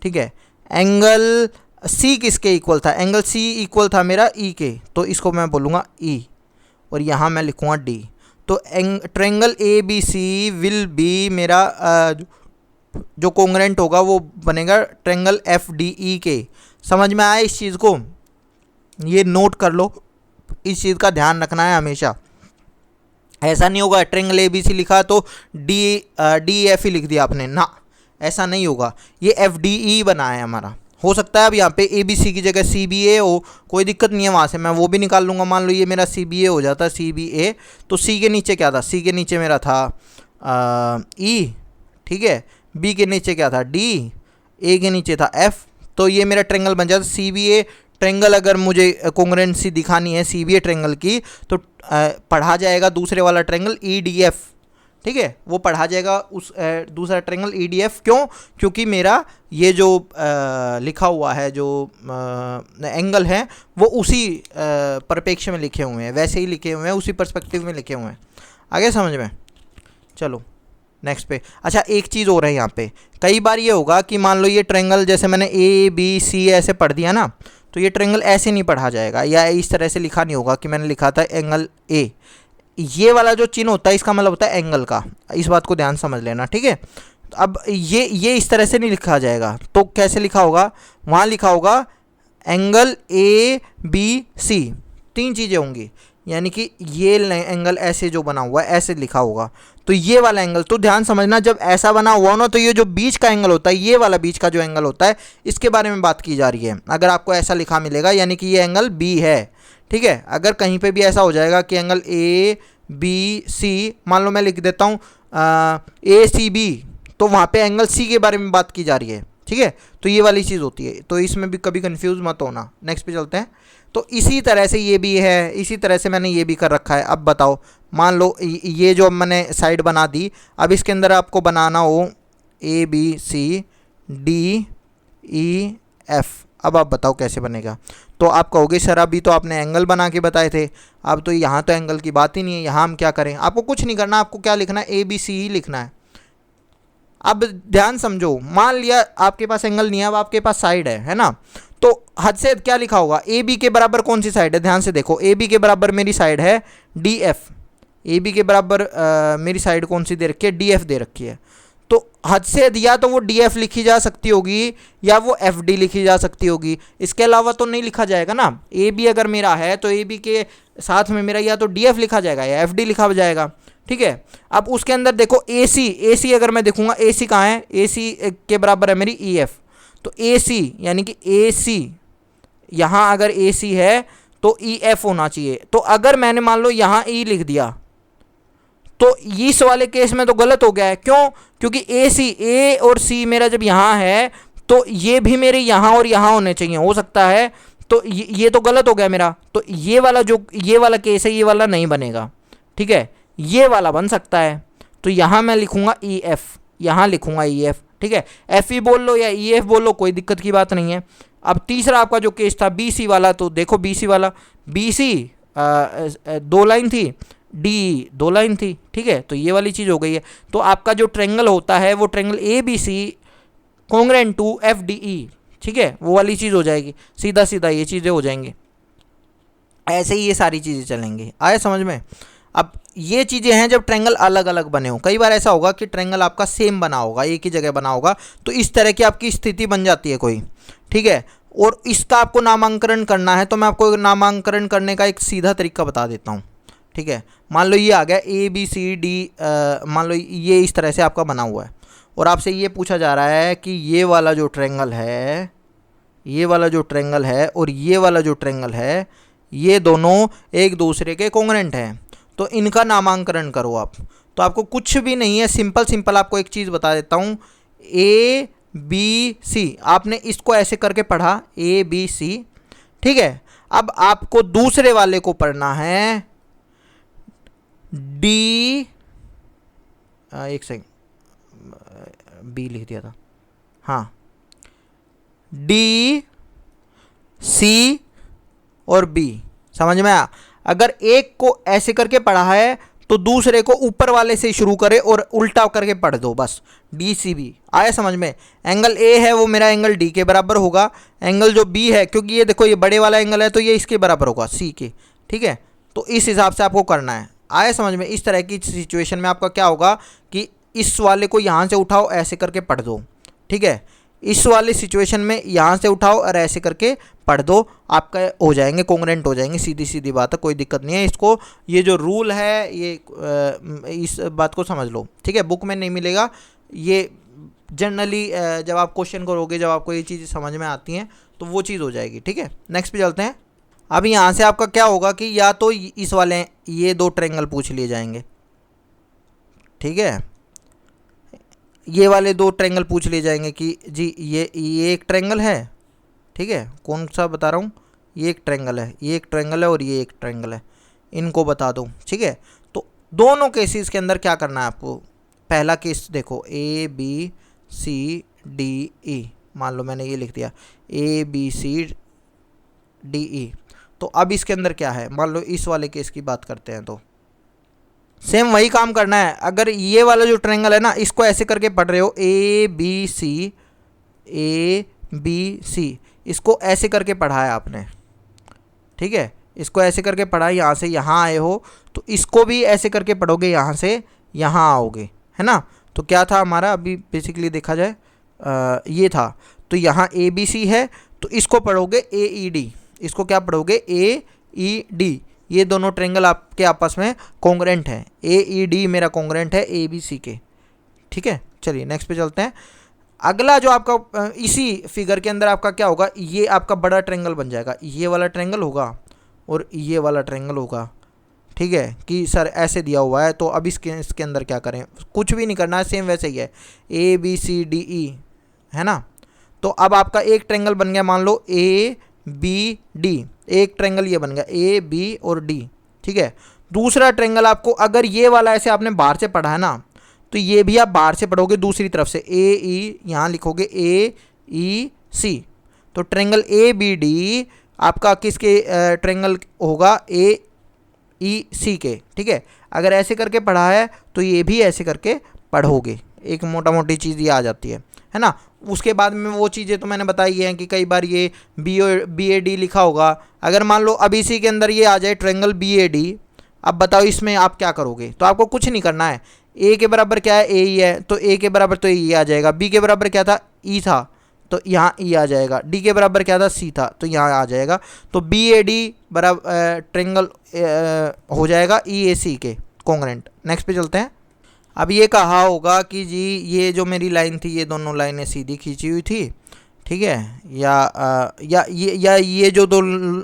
ठीक है। एंगल सी किसके इक्वल था, एंगल सी इक्वल था मेरा ई के, तो इसको मैं बोलूँगा ई, और यहाँ मैं लिखूँगा डी। तो triangle A B C will be मेरा जो कॉन्ग्रुएंट होगा वो बनेगा ट्रेंगल एफ डी ई के। समझ में आया इस चीज़ को? ये नोट कर लो, इस चीज़ का ध्यान रखना है हमेशा। ऐसा नहीं होगा ट्रेंगल ए बी सी लिखा तो डी एफ ही लिख दिया आपने ना, ऐसा नहीं होगा। ये एफ डी ई बना है हमारा। हो सकता है अब यहाँ पे ए बी सी की जगह सी बी ए हो, कोई दिक्कत नहीं है, वहाँ से मैं वो भी निकाल लूँगा। मान लो ये मेरा सी बी ए हो जाता, सी बी ए, तो सी के नीचे क्या था, सी के नीचे मेरा था ई, ठीक है, बी के नीचे क्या था डी, ए के नीचे था एफ, तो ये मेरा ट्रेंगल बन जाता सी बी ए ट्रेंगल। अगर मुझे कॉन्ग्रुएंसी दिखानी है सी बी ए ट्रेंगल की तो पढ़ा जाएगा दूसरे वाला ट्रेंगल ई डी एफ, ठीक है, वो पढ़ा जाएगा उस दूसरा ट्रेंगल ई डी एफ। क्यों? क्योंकि मेरा ये जो लिखा हुआ है जो एंगल है वो उसी परिप्रेक्ष्य में लिखे हुए हैं, वैसे ही लिखे हुए हैं, उसी पर्सपेक्टिव में लिखे हुए हैं। आगे समझ में? चलो नेक्स्ट पे। अच्छा एक चीज़ हो रहा है यहाँ पे, कई बार ये होगा कि मान लो ये ट्रेंगल जैसे मैंने ए बी सी ऐसे पढ़ दिया ना, तो ये ट्रेंगल ऐसे नहीं पढ़ा जाएगा, या इस तरह से लिखा नहीं होगा कि मैंने लिखा था एंगल ए, ये वाला जो चिन्ह होता है इसका मतलब होता है एंगल का, इस बात को ध्यान समझ लेना, ठीक है। तो अब ये इस तरह से नहीं लिखा जाएगा, तो कैसे लिखा होगा, वहाँ लिखा होगा एंगल ए बी सी, 3 चीज़ें होंगी, यानी कि ये एंगल ऐसे जो बना हुआ है ऐसे लिखा होगा, तो ये वाला एंगल, तो ध्यान समझना, जब ऐसा बना हुआ हो ना तो ये जो बीच का एंगल होता है, ये वाला बीच का जो एंगल होता है, इसके बारे में बात की जा रही है। अगर आपको ऐसा लिखा मिलेगा यानी कि ये एंगल बी है, ठीक है। अगर कहीं पे भी ऐसा हो जाएगा कि एंगल ए बी सी, मान लो मैं लिख देता हूँ ए सी बी, तो वहाँ पे एंगल सी के बारे में बात की जा रही है, ठीक है। तो ये वाली चीज़ होती है, तो इसमें भी कभी कंफ्यूज मत होना। नेक्स्ट पे चलते हैं। तो इसी तरह से ये भी है, इसी तरह से मैंने ये भी कर रखा है। अब बताओ, मान लो ये जो मैंने साइड बना दी, अब इसके अंदर आपको बनाना हो A B C D E F, अब आप बताओ कैसे बनेगा। तो आप कहोगे सर अभी तो आपने एंगल बना के बताए थे, अब तो यहाँ तो एंगल की बात ही नहीं है, यहाँ हम क्या करें। आपको कुछ नहीं करना, आपको क्या लिखना है, ए बी सी ही लिखना है। अब ध्यान समझो, मान लिया आपके पास एंगल नहीं है, अब आपके पास साइड है ना, तो हद से क्या लिखा होगा, ए बी के बराबर कौन सी साइड है, ध्यान से देखो, ए बी के बराबर मेरी साइड है डी एफ, ए बी के बराबर मेरी साइड कौन सी दे रखी है, डी एफ दे रखी है। तो हद से दिया तो वो डी एफ लिखी जा सकती होगी या वो एफ डी लिखी जा सकती होगी, इसके अलावा तो नहीं लिखा जाएगा ना। ए बी अगर मेरा है तो ए बी के साथ में मेरा या तो डी एफ लिखा जाएगा या एफ डी लिखा जाएगा, ठीक है। अब उसके अंदर देखो ए सी अगर मैं देखूंगा, ए सी कहाँ है, ए सी के बराबर है मेरी ई एफ, तो ए सी यानी कि ए सी, यहाँ अगर ए सी है तो ई एफ होना चाहिए। तो अगर मैंने मान लो यहाँ ई लिख दिया तो इस वाले केस में तो गलत हो गया है। क्यों? क्योंकि ए और सी मेरा जब यहाँ है तो ये भी मेरे यहाँ और यहाँ होने चाहिए, हो सकता है, तो ये तो गलत हो गया मेरा। तो ये वाला केस है, ये वाला नहीं बनेगा, ठीक है, ये वाला बन सकता है। तो यहाँ मैं लिखूंगा ई एफ, यहाँ लिखूंगा ई एफ, ठीक है, एफ ई बोल लो या ई एफ बोल लो, कोई दिक्कत की बात नहीं है। अब तीसरा आपका जो केस था बी सी वाला, तो देखो बी सी वाला, बी सी 2 लाइन थी, डी 2 लाइन थी, ठीक है, तो ये वाली चीज़ हो गई है। तो आपका जो ट्रेंगल होता है वो triangle A B C congruent to F D E, ठीक है, वो वाली चीज़ हो जाएगी, सीधा सीधा ये चीज़ें हो जाएंगी। ऐसे ही ये सारी चीज़ें चलेंगी, आए समझ में। अब ये चीज़ें हैं जब ट्रेंगल अलग अलग बने हो। कई बार ऐसा होगा कि ट्रेंगल आपका सेम बना होगा, एक ही जगह बना होगा, तो इस तरह की आपकी स्थिति बन जाती है कोई, ठीक है। और इसका आपको नामांकन करना है, तो मैं आपको नामांकन करने का एक सीधा तरीका बता देता हूँ, ठीक है। मान लो ये आ गया ए बी सी डी, मान लो ये इस तरह से आपका बना हुआ है, और आपसे ये पूछा जा रहा है कि ये वाला जो ट्रेंगल है, ये वाला जो ट्रेंगल है और ये वाला जो ट्रेंगल है, ये दोनों एक दूसरे के कॉन्ग्रुएंट हैं, तो इनका नामांकन करो आप। तो आपको कुछ भी नहीं है, सिंपल आपको एक चीज़ बता देता हूँ, ए बी सी, आपने इसको ऐसे करके पढ़ा ए बी सी, ठीक है। अब आपको दूसरे वाले को पढ़ना है डी, एक सेकंड, बी लिख दिया था, हाँ, डी सी और बी, समझ में आया। अगर एक को ऐसे करके पढ़ा है तो दूसरे को ऊपर वाले से शुरू करे और उल्टा करके पढ़ दो, बस डी सी बी, आया समझ में। एंगल ए है वो मेरा एंगल डी के बराबर होगा, एंगल जो बी है, क्योंकि ये देखो ये बड़े वाला एंगल है तो ये इसके बराबर होगा सी के, ठीक है। तो इस हिसाब से आपको करना है, आया समझ में। इस तरह की सिचुएशन में आपका क्या होगा कि इस वाले को यहाँ से उठाओ, ऐसे करके पढ़ दो, ठीक है। इस वाले सिचुएशन में यहाँ से उठाओ और ऐसे करके पढ़ दो, आपका हो जाएंगे, कॉन्ग्रेंट हो जाएंगे, सीधी सीधी बात है, कोई दिक्कत नहीं है। इसको ये जो रूल है ये इस बात को समझ लो, ठीक है। बुक में नहीं मिलेगा ये, जनरली जब आप क्वेश्चन करोगे, जब आपको ये चीज़ें समझ में आती हैं तो वो चीज़ हो जाएगी, ठीक है। नेक्स्ट पे चलते हैं। अब यहाँ से आपका क्या होगा कि या तो इस वाले ये 2 ट्रायंगल पूछ लिए जाएंगे, ठीक है, ये वाले 2 ट्रायंगल पूछ लिए जाएंगे कि जी ये एक ट्रायंगल है, ठीक है, कौन सा बता रहा हूँ, ये एक ट्रायंगल है, ये एक ट्रायंगल है और ये एक ट्रायंगल है, इनको बता दो, ठीक है। तो दोनों केसेस के अंदर क्या करना है आपको, पहला केस देखो ABCDE, मान लो मैंने ये लिख दिया ABCDE। तो अब इसके अंदर क्या है, मान लो इस वाले केस की बात करते हैं तो सेम वही काम करना है। अगर ये वाला जो ट्रायंगल है ना, इसको ऐसे करके पढ़ रहे हो ABC, इसको ऐसे करके पढ़ा है आपने, ठीक है, इसको ऐसे करके पढ़ा, यहाँ से यहाँ आए हो तो इसको भी ऐसे करके पढ़ोगे, यहाँ से यहाँ आओगे, है ना। तो क्या था हमारा, अभी बेसिकली देखा जाए ये था, तो यहाँ ABC है तो इसको पढ़ोगे AED, इसको क्या पढ़ोगे AED। ये दोनों ट्रायंगल आपके आपस में कॉन्ग्रेंट है, AED मेरा कॉन्ग्रेंट है ABC के, ठीक है। चलिए नेक्स्ट पे चलते हैं। अगला जो आपका इसी फिगर के अंदर आपका क्या होगा, ये आपका बड़ा ट्रायंगल बन जाएगा, ये वाला ट्रायंगल होगा और ये वाला ट्रायंगल होगा, ठीक है, कि सर ऐसे दिया हुआ है। तो अब इसके अंदर क्या करें, कुछ भी नहीं करना है, सेम वैसे ही है ABCDE, है ना। तो अब आपका एक ट्रायंगल बन गया, मान लो ABD, एक ट्रायंगल ये बन गया AB और D, ठीक है। दूसरा ट्रायंगल आपको, अगर ये वाला ऐसे आपने बाहर से पढ़ा है ना, तो ये भी आप बाहर से पढ़ोगे दूसरी तरफ से, AE यहाँ लिखोगे AEC। तो ट्रायंगल ABD आपका किसके ट्रायंगल होगा, AEC के, ठीक है। अगर ऐसे करके पढ़ा है तो ये भी ऐसे करके पढ़ोगे, एक मोटा मोटी चीज़ ये आ जाती है ना। उसके बाद में वो चीज़ें तो मैंने बताई हैं कि कई बार ये BAD लिखा होगा। अगर मान लो अब इसी के अंदर ये आ जाए ट्रायंगल BAD, अब बताओ इसमें आप क्या करोगे। तो आपको कुछ नहीं करना है, A के बराबर क्या है, AE है, तो A के बराबर तो E आ जाएगा, B के बराबर क्या था, E था, तो यहाँ E आ जाएगा, D के बराबर क्या था, C था, तो यहाँ आ जाएगा। तो BAD बराबर ट्रायंगल हो जाएगा EAC के कॉन्ग्रेंट। नेक्स्ट पे चलते हैं। अब ये कहा होगा कि जी ये जो मेरी लाइन थी, ये दोनों लाइनें सीधी खींची हुई थी, ठीक है, या ये जो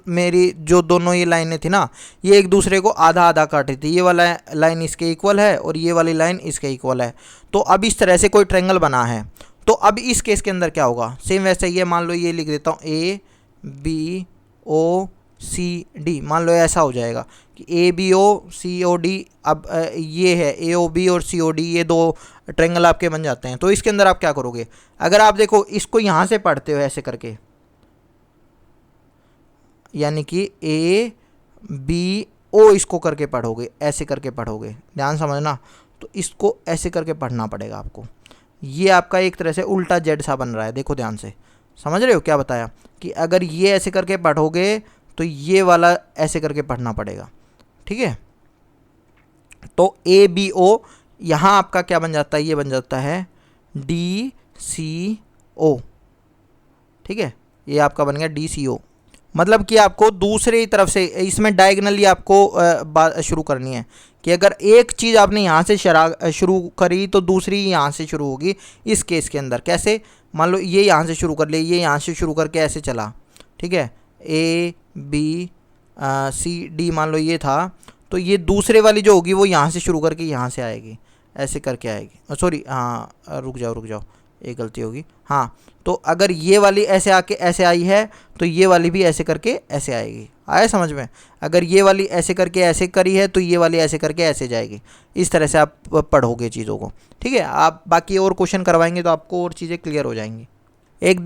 मेरी जो दोनों ये लाइनें थी ना, ये एक दूसरे को आधा आधा काटी थी, ये वाला लाइन इसके इक्वल है और ये वाली लाइन इसके इक्वल है। तो अब इस तरह से कोई ट्रायंगल बना है, तो अब इस केस के अंदर क्या होगा, सेम वैसे ये मान लो ये लिख देता हूँ ABOCD, मान लो ऐसा हो जाएगा कि ABOCOD। अब ये है AOB और COD, ये 2 ट्रायंगल आपके बन जाते हैं। तो इसके अंदर आप क्या करोगे, अगर आप देखो इसको यहाँ से पढ़ते हो ऐसे करके, यानी कि ABO इसको करके पढ़ोगे, ऐसे करके पढ़ोगे, ध्यान समझना। तो इसको ऐसे करके पढ़ना पड़ेगा आपको। ये आपका एक तरह से उल्टा जेड सा बन रहा है, देखो ध्यान से, समझ रहे हो क्या बताया, कि अगर ये ऐसे करके पढ़ोगे तो ये वाला ऐसे करके पढ़ना पड़ेगा, ठीक है। तो ABO यहाँ आपका क्या बन जाता है, ये बन जाता है DCO, ठीक है, ये आपका बन गया DCO। मतलब कि आपको दूसरी तरफ से इसमें डायगनली आपको बात शुरू करनी है, कि अगर एक चीज़ आपने यहाँ से शुरू करी तो दूसरी यहाँ से शुरू होगी। इस केस के अंदर कैसे, मान लो ये यहाँ से शुरू कर ले, ये यहाँ से शुरू करके ऐसे चला, ठीक है, ABCD मान लो ये था, तो ये दूसरे वाली जो होगी वो यहाँ से शुरू करके यहाँ से आएगी, ऐसे करके आएगी, सॉरी हाँ रुक जाओ, एक गलती होगी, हाँ। तो अगर ये वाली ऐसे आके ऐसे आई है तो ये वाली भी ऐसे करके ऐसे आएगी, आया समझ में। अगर ये वाली ऐसे करके ऐसे करी है तो ये वाली ऐसे करके ऐसे जाएगी। इस तरह से आप पढ़ोगे चीज़ों को, ठीक है। आप बाकी और क्वेश्चन करवाएंगे तो आपको और चीज़ें क्लियर हो जाएंगी। एक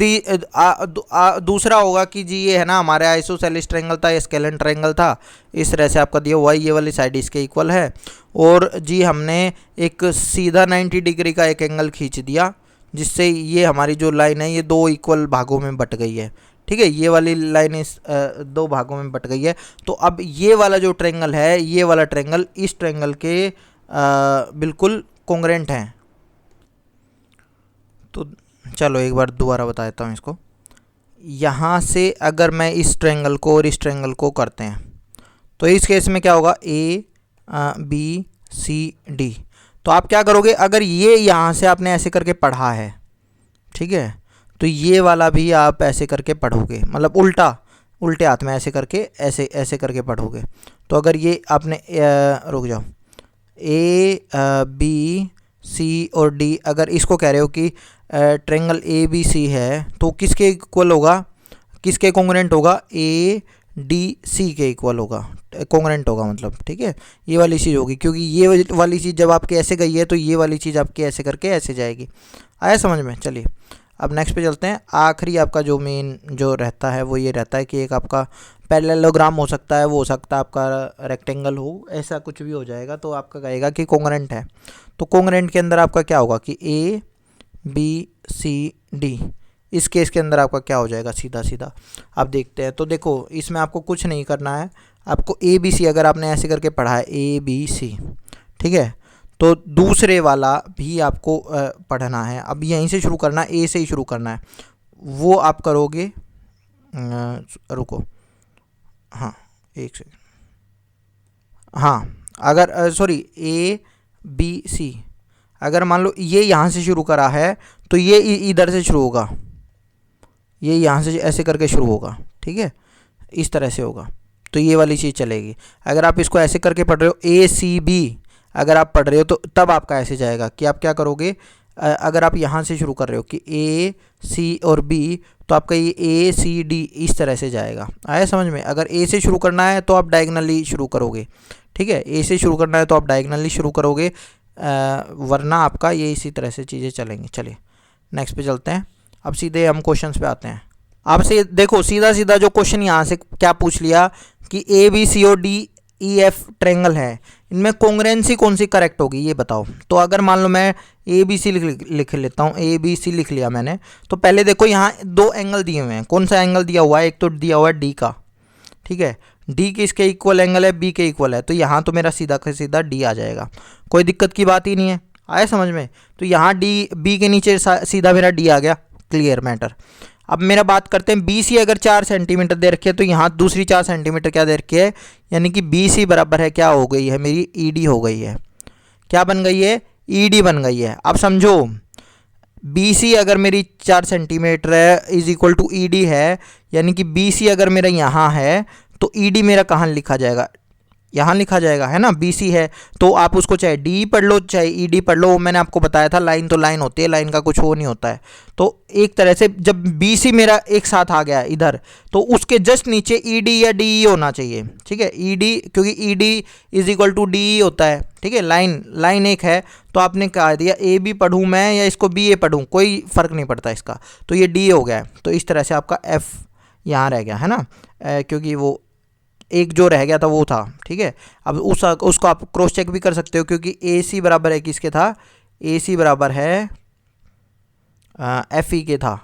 दूसरा होगा कि जी ये है ना हमारे आइसोसेलेस ट्रायंगल था, स्केलेन ट्रायंगल था, इस तरह से आपका दिया हुआ है, ये वाली साइड इसके इक्वल है, और जी हमने एक सीधा 90 डिग्री का एक एंगल खींच दिया, जिससे ये हमारी जो लाइन है ये 2 इक्वल भागों में बट गई है, ठीक है। ये वाली लाइन इस 2 भागों में बट गई है। तो अब ये वाला जो ट्रायंगल है, ये वाला ट्रायंगल इस ट्रायंगल के बिल्कुल कॉन्ग्रेंट हैं। तो चलो एक बार दोबारा बता देता हूँ इसको। यहाँ से अगर मैं इस ट्रायंगल को और इस ट्रायंगल को करते हैं तो इस केस में क्या होगा, ए बी सी डी। तो आप क्या करोगे, अगर ये यहाँ से आपने ऐसे करके पढ़ा है, ठीक है, तो ये वाला भी आप ऐसे करके पढ़ोगे, मतलब उल्टे हाथ में ऐसे करके ऐसे ऐसे करके पढ़ोगे। तो अगर ये आपने रुक जाओ, ए बी सी और डी, अगर इसको कह रहे हो कि ट्रायंगल ए बी सी है तो किसके इक्वल होगा, किसके कॉन्ग्रुएंट होगा, ए डी सी के इक्वल होगा, कॉन्ग्रुएंट होगा मतलब, ठीक है, ये वाली चीज़ होगी, क्योंकि ये वाली चीज़ जब आपके ऐसे गई है तो ये वाली चीज़ आपकी ऐसे करके ऐसे जाएगी। आया समझ में। चलिए अब नेक्स्ट पे चलते हैं। आखिरी आपका जो मेन जो रहता है वो ये रहता है कि एक आपका पैरेललोग्राम हो सकता है, वो हो सकता है आपका रेक्टेंगल हो, ऐसा कुछ भी हो जाएगा, तो आपका कहेगा कि कॉन्ग्रुएंट है। तो कॉन्ग्रुएंट के अंदर आपका क्या होगा कि ए बी सी डी, इस केस के अंदर आपका क्या हो जाएगा, सीधा सीधा आप देखते हैं। तो देखो इसमें आपको कुछ नहीं करना है, आपको ए बी सी अगर आपने ऐसे करके पढ़ा है ए बी सी, ठीक है, तो दूसरे वाला भी आपको पढ़ना है। अब यहीं से शुरू करना है, ए से ही शुरू करना है, वो आप करोगे। रुको, हाँ एक सेकंड, हाँ अगर सॉरी ए बी सी, अगर मान लो ये यहाँ से शुरू करा है तो ये इधर से शुरू होगा, ये यहाँ से ऐसे करके शुरू होगा, ठीक है, इस तरह से होगा, तो ये वाली चीज़ चलेगी। अगर आप इसको ऐसे करके पढ़ रहे हो ए सी बी, अगर आप पढ़ रहे हो तो तब आपका ऐसे जाएगा कि आप क्या करोगे, अगर आप यहाँ से शुरू कर रहे हो कि ए सी और बी, तो आपका ये ए सी डी इस तरह से जाएगा। आया समझ में। अगर ए से शुरू करना है तो आप डायगनली शुरू करोगे, ठीक है, ए से शुरू करना है तो आप डायगनली शुरू करोगे, वरना आपका ये इसी तरह से चीज़ें चलेंगी। चलिए नेक्स्ट पे चलते हैं। अब सीधे हम क्वेश्चंस पे आते हैं। आपसे देखो सीधा सीधा जो क्वेश्चन यहाँ से क्या पूछ लिया कि ए बी सी और डी ई एफ ट्रायंगल है, इनमें कॉन्ग्रुएंसी कौन सी करेक्ट होगी ये बताओ। तो अगर मान लो मैं ए बी सी लिख लेता हूँ, ए बी सी लिख लिया मैंने, तो पहले देखो यहाँ दो एंगल दिए हुए हैं। कौन सा एंगल दिया हुआ है, एक तो दिया हुआ है डी का, ठीक है, डी किसके इक्वल एंगल है, बी के इक्वल है, तो यहाँ तो मेरा सीधा का सीधा डी आ जाएगा, कोई दिक्कत की बात ही नहीं है। आया समझ में। तो यहाँ डी बी के नीचे सीधा मेरा डी आ गया, क्लियर मैटर। अब मेरा बात करते हैं बी सी, अगर 4 सेंटीमीटर दे रखी है तो यहाँ दूसरी 4 सेंटीमीटर क्या दे रखी है, यानी कि बी सी बराबर है क्या हो गई है, मेरी ई डी हो गई है। क्या बन गई है, ई डी बन गई है। अब समझो बी सी अगर मेरी 4 सेंटीमीटर है is equal to E D है, यानी कि बी सी अगर मेरा यहाँ है तो ई डी मेरा कहाँ लिखा जाएगा, यहाँ लिखा जाएगा, है ना। बी सी है तो आप उसको चाहे डी पढ़ लो चाहे ई डी पढ़ लो, मैंने आपको बताया था लाइन तो लाइन होती है, लाइन का कुछ वो नहीं होता है। तो एक तरह से जब बी सी मेरा एक साथ आ गया इधर, तो उसके जस्ट नीचे ई डी या डी ई होना चाहिए, ठीक है, ई डी, क्योंकि E D is equal to D E होता है, ठीक है। लाइन एक है तो आपने कहा दिया ए बी पढ़ूँ मैं या इसको बी ए पढ़ूँ, कोई फ़र्क नहीं पड़ता इसका, तो ये डी हो गया है। तो इस तरह से आपका एफ यहाँ रह गया, है ना, क्योंकि वो एक जो रह गया था वो था, ठीक है। अब उसको आप क्रॉस चेक भी कर सकते हो, क्योंकि ए सी बराबर है किसके था, ए सी बराबर है एफ ई के था,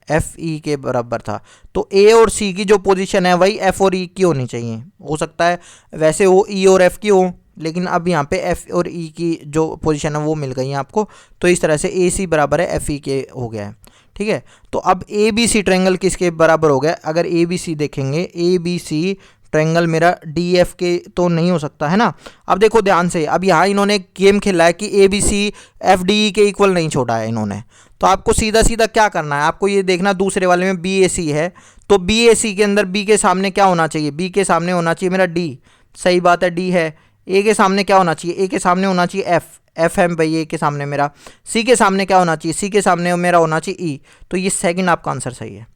एफ ई के बराबर था। तो ए और सी की जो पोजीशन है वही एफ और ई की होनी चाहिए। हो सकता है वैसे वो ई और एफ की हो, लेकिन अब यहाँ पे एफ और ई की जो पोजीशन है वो मिल गई है आपको। तो इस तरह से ए सी बराबर है एफ ई के हो गया है, ठीक है। तो अब ए बी सी ट्रायंगल किसके बराबर हो गया, अगर ए बी सी देखेंगे, ए बी सी ट्रायंगल मेरा डी एफ के तो नहीं हो सकता, है ना। अब देखो ध्यान से, अब यहाँ इन्होंने गेम खेला है कि A B C F D E के इक्वल नहीं छोड़ा है इन्होंने। तो आपको सीधा सीधा क्या करना है, आपको ये देखना दूसरे वाले में बी ए सी है, तो बी ए सी के अंदर बी के सामने क्या होना चाहिए, बी के सामने होना चाहिए मेरा डी, सही बात है डी है। ए के सामने क्या होना चाहिए, ए के सामने होना चाहिए एफ, एफ है भाई ए के सामने मेरा। सी के सामने क्या होना चाहिए, सी के सामने मेरा होना चाहिए ई। तो ये सेकंड आपका आंसर सही है।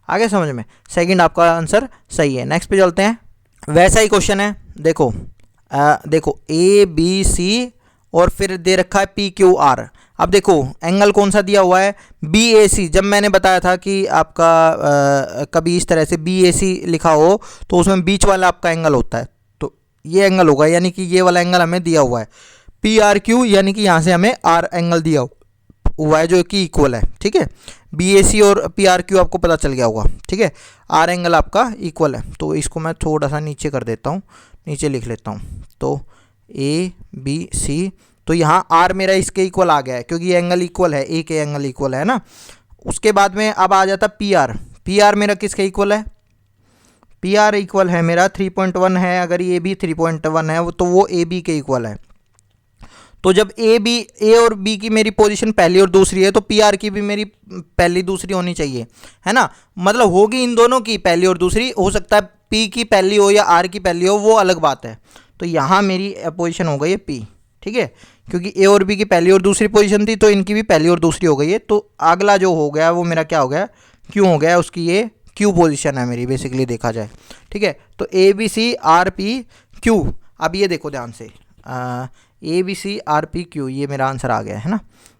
आगे समझ में, सेकंड आपका आंसर सही है। नेक्स्ट पे चलते हैं। वैसा ही क्वेश्चन है, देखो देखो ए बी सी और फिर दे रखा है पी क्यू आर। अब देखो एंगल कौन सा दिया हुआ है, बी ए सी। जब मैंने बताया था कि आपका कभी इस तरह से बी ए सी लिखा हो तो उसमें बीच वाला आपका एंगल होता है, तो ये एंगल होगा, यानी कि ये वाला एंगल हमें दिया हुआ है पी आर क्यू, यानी कि यहाँ से हमें आर एंगल दिया हुआ है जो कि इक्वल है, ठीक है। बी ए सी और पी आर क्यू आपको पता चल गया होगा, ठीक है। आर एंगल आपका इक्वल है, तो इसको मैं थोड़ा सा नीचे कर देता हूँ, नीचे लिख लेता हूँ। तो ए बी सी, तो यहाँ आर मेरा इसके इक्वल आ गया है क्योंकि ये एंगल इक्वल है, ए के एंगल इक्वल है ना। उसके बाद में अब आ जाता पी आर। पी आर मेरा किसके इक्वल है? पी आर इक्वल है मेरा 3.1 है, अगर ये भी 3.1 है तो वो ए बी के इक्वल है। तो जब ए और बी की मेरी पोजीशन पहली और दूसरी है तो पी आर की भी मेरी पहली दूसरी होनी चाहिए, है ना। मतलब होगी इन दोनों की पहली और दूसरी, हो सकता है पी की पहली हो या आर की पहली हो, वो अलग बात है। तो यहाँ मेरी पोजीशन हो गई है पी, ठीक है, क्योंकि ए और बी की पहली और दूसरी पोजीशन थी तो इनकी भी पहली और दूसरी हो गई है। तो अगला जो हो गया वो मेरा क्या हो गया? क्यू हो गया, उसकी ये क्यू पोजीशन है मेरी बेसिकली देखा जाए, ठीक है। तो A B C R P Q. अब ये देखो ध्यान से, A B C R P Q, ये मेरा आंसर आ गया है ना।